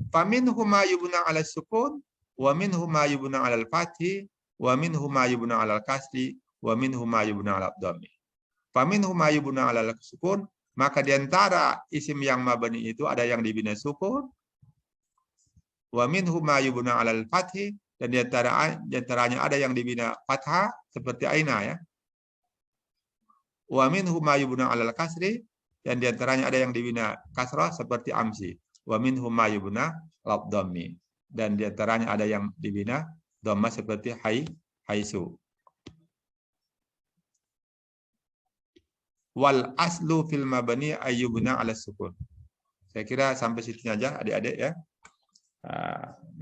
Faminhum ma yubna 'ala sukun, wa minhum ma yubna 'ala al-fathi, wa minhum ma yubna 'ala al-kasri, wa minhum ma yubna 'ala ad-dhammi. Faminhum ma yubna 'ala sukun, maka di antara isim yang mabni itu ada yang dibina sukun. Wa minhum ma yubna 'ala al-fathi, dan di antaranya ada yang dibina fathah seperti aina ya. Wa minhum ma yubna 'ala al-kasri, dan di antaranya ada yang dibina kasrah seperti amsi. Wa minhum ma yubna 'ala ad-dhammi, dan di antaranya ada yang dibina dhammah seperti haisu. Wal aslu fil mabni ayyubna 'ala sukun. Saya kira sampai situ aja adik-adik ya.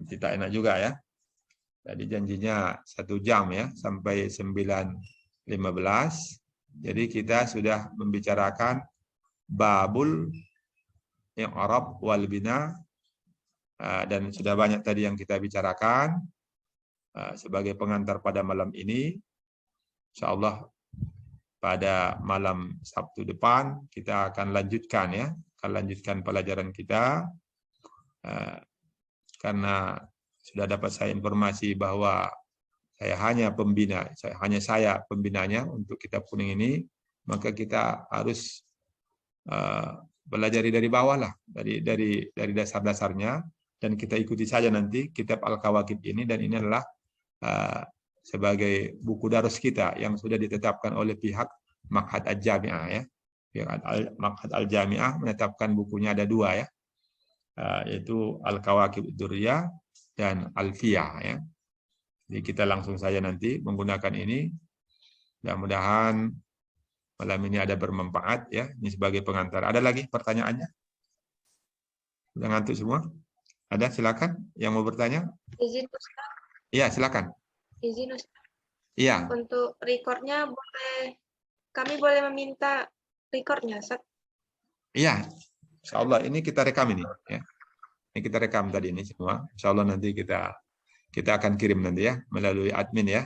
Tidak enak juga ya. Tadi janjinya 1 jam ya, sampai 9.15. Jadi kita sudah membicarakan babul i'rab wal bina, dan sudah banyak tadi yang kita bicarakan. Sebagai pengantar pada malam ini, insyaallah pada malam Sabtu depan kita akan lanjutkan ya, pelajaran kita, karena sudah dapat saya informasi bahwa hanya saya pembinanya untuk kitab kuning ini, maka kita harus pelajari dari bawah lah, dari dasar-dasarnya, dan kita ikuti saja nanti kitab Al-Kawakib ini, dan ini adalah sebagai buku darus kita yang sudah ditetapkan oleh pihak Ma'had Al-Jami'ah ya. Pihak Ma'had Al-Jami'ah menetapkan bukunya ada 2 ya, yaitu Al-Kawakib Ad-Durriyah dan Alfiyah ya. Jadi kita langsung saja nanti menggunakan ini. Mudah-mudahan malam ini ada bermanfaat ya. Ini sebagai pengantar. Ada lagi pertanyaannya? Sudah ngantuk semua? Ada, silakan yang mau bertanya. Izin Ustaz. Iya, silakan. Izin Ustaz. Iya. Untuk recordnya kami boleh meminta recordnya, Ustaz? Iya. Insyaallah ini kita rekam ini ya. Ini kita rekam tadi ini semua. Insyaallah nanti kita akan kirim nanti ya melalui admin ya.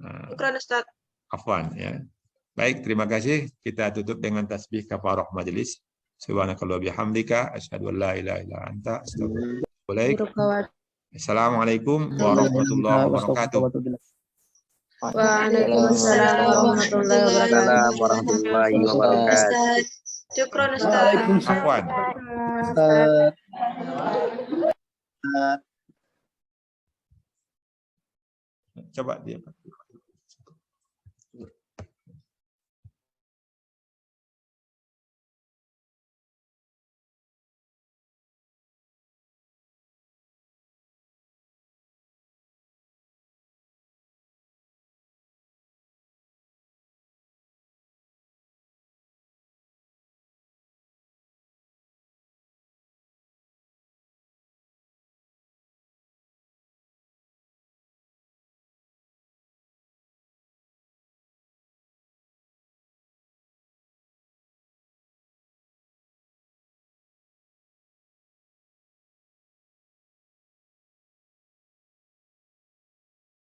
Syukran Ustaz. Afwan ya. Baik, terima kasih. Kita tutup dengan tasbih kafarah majelis. Subhanakallah bihamdika asyhadu an la ilaha illa anta astaghfiruka. Assalamualaikum warahmatullahi wabarakatuh. Waalaikumsalam warahmatullahi wabarakatuh. Syukran Ustaz. Afwan. Coba dia.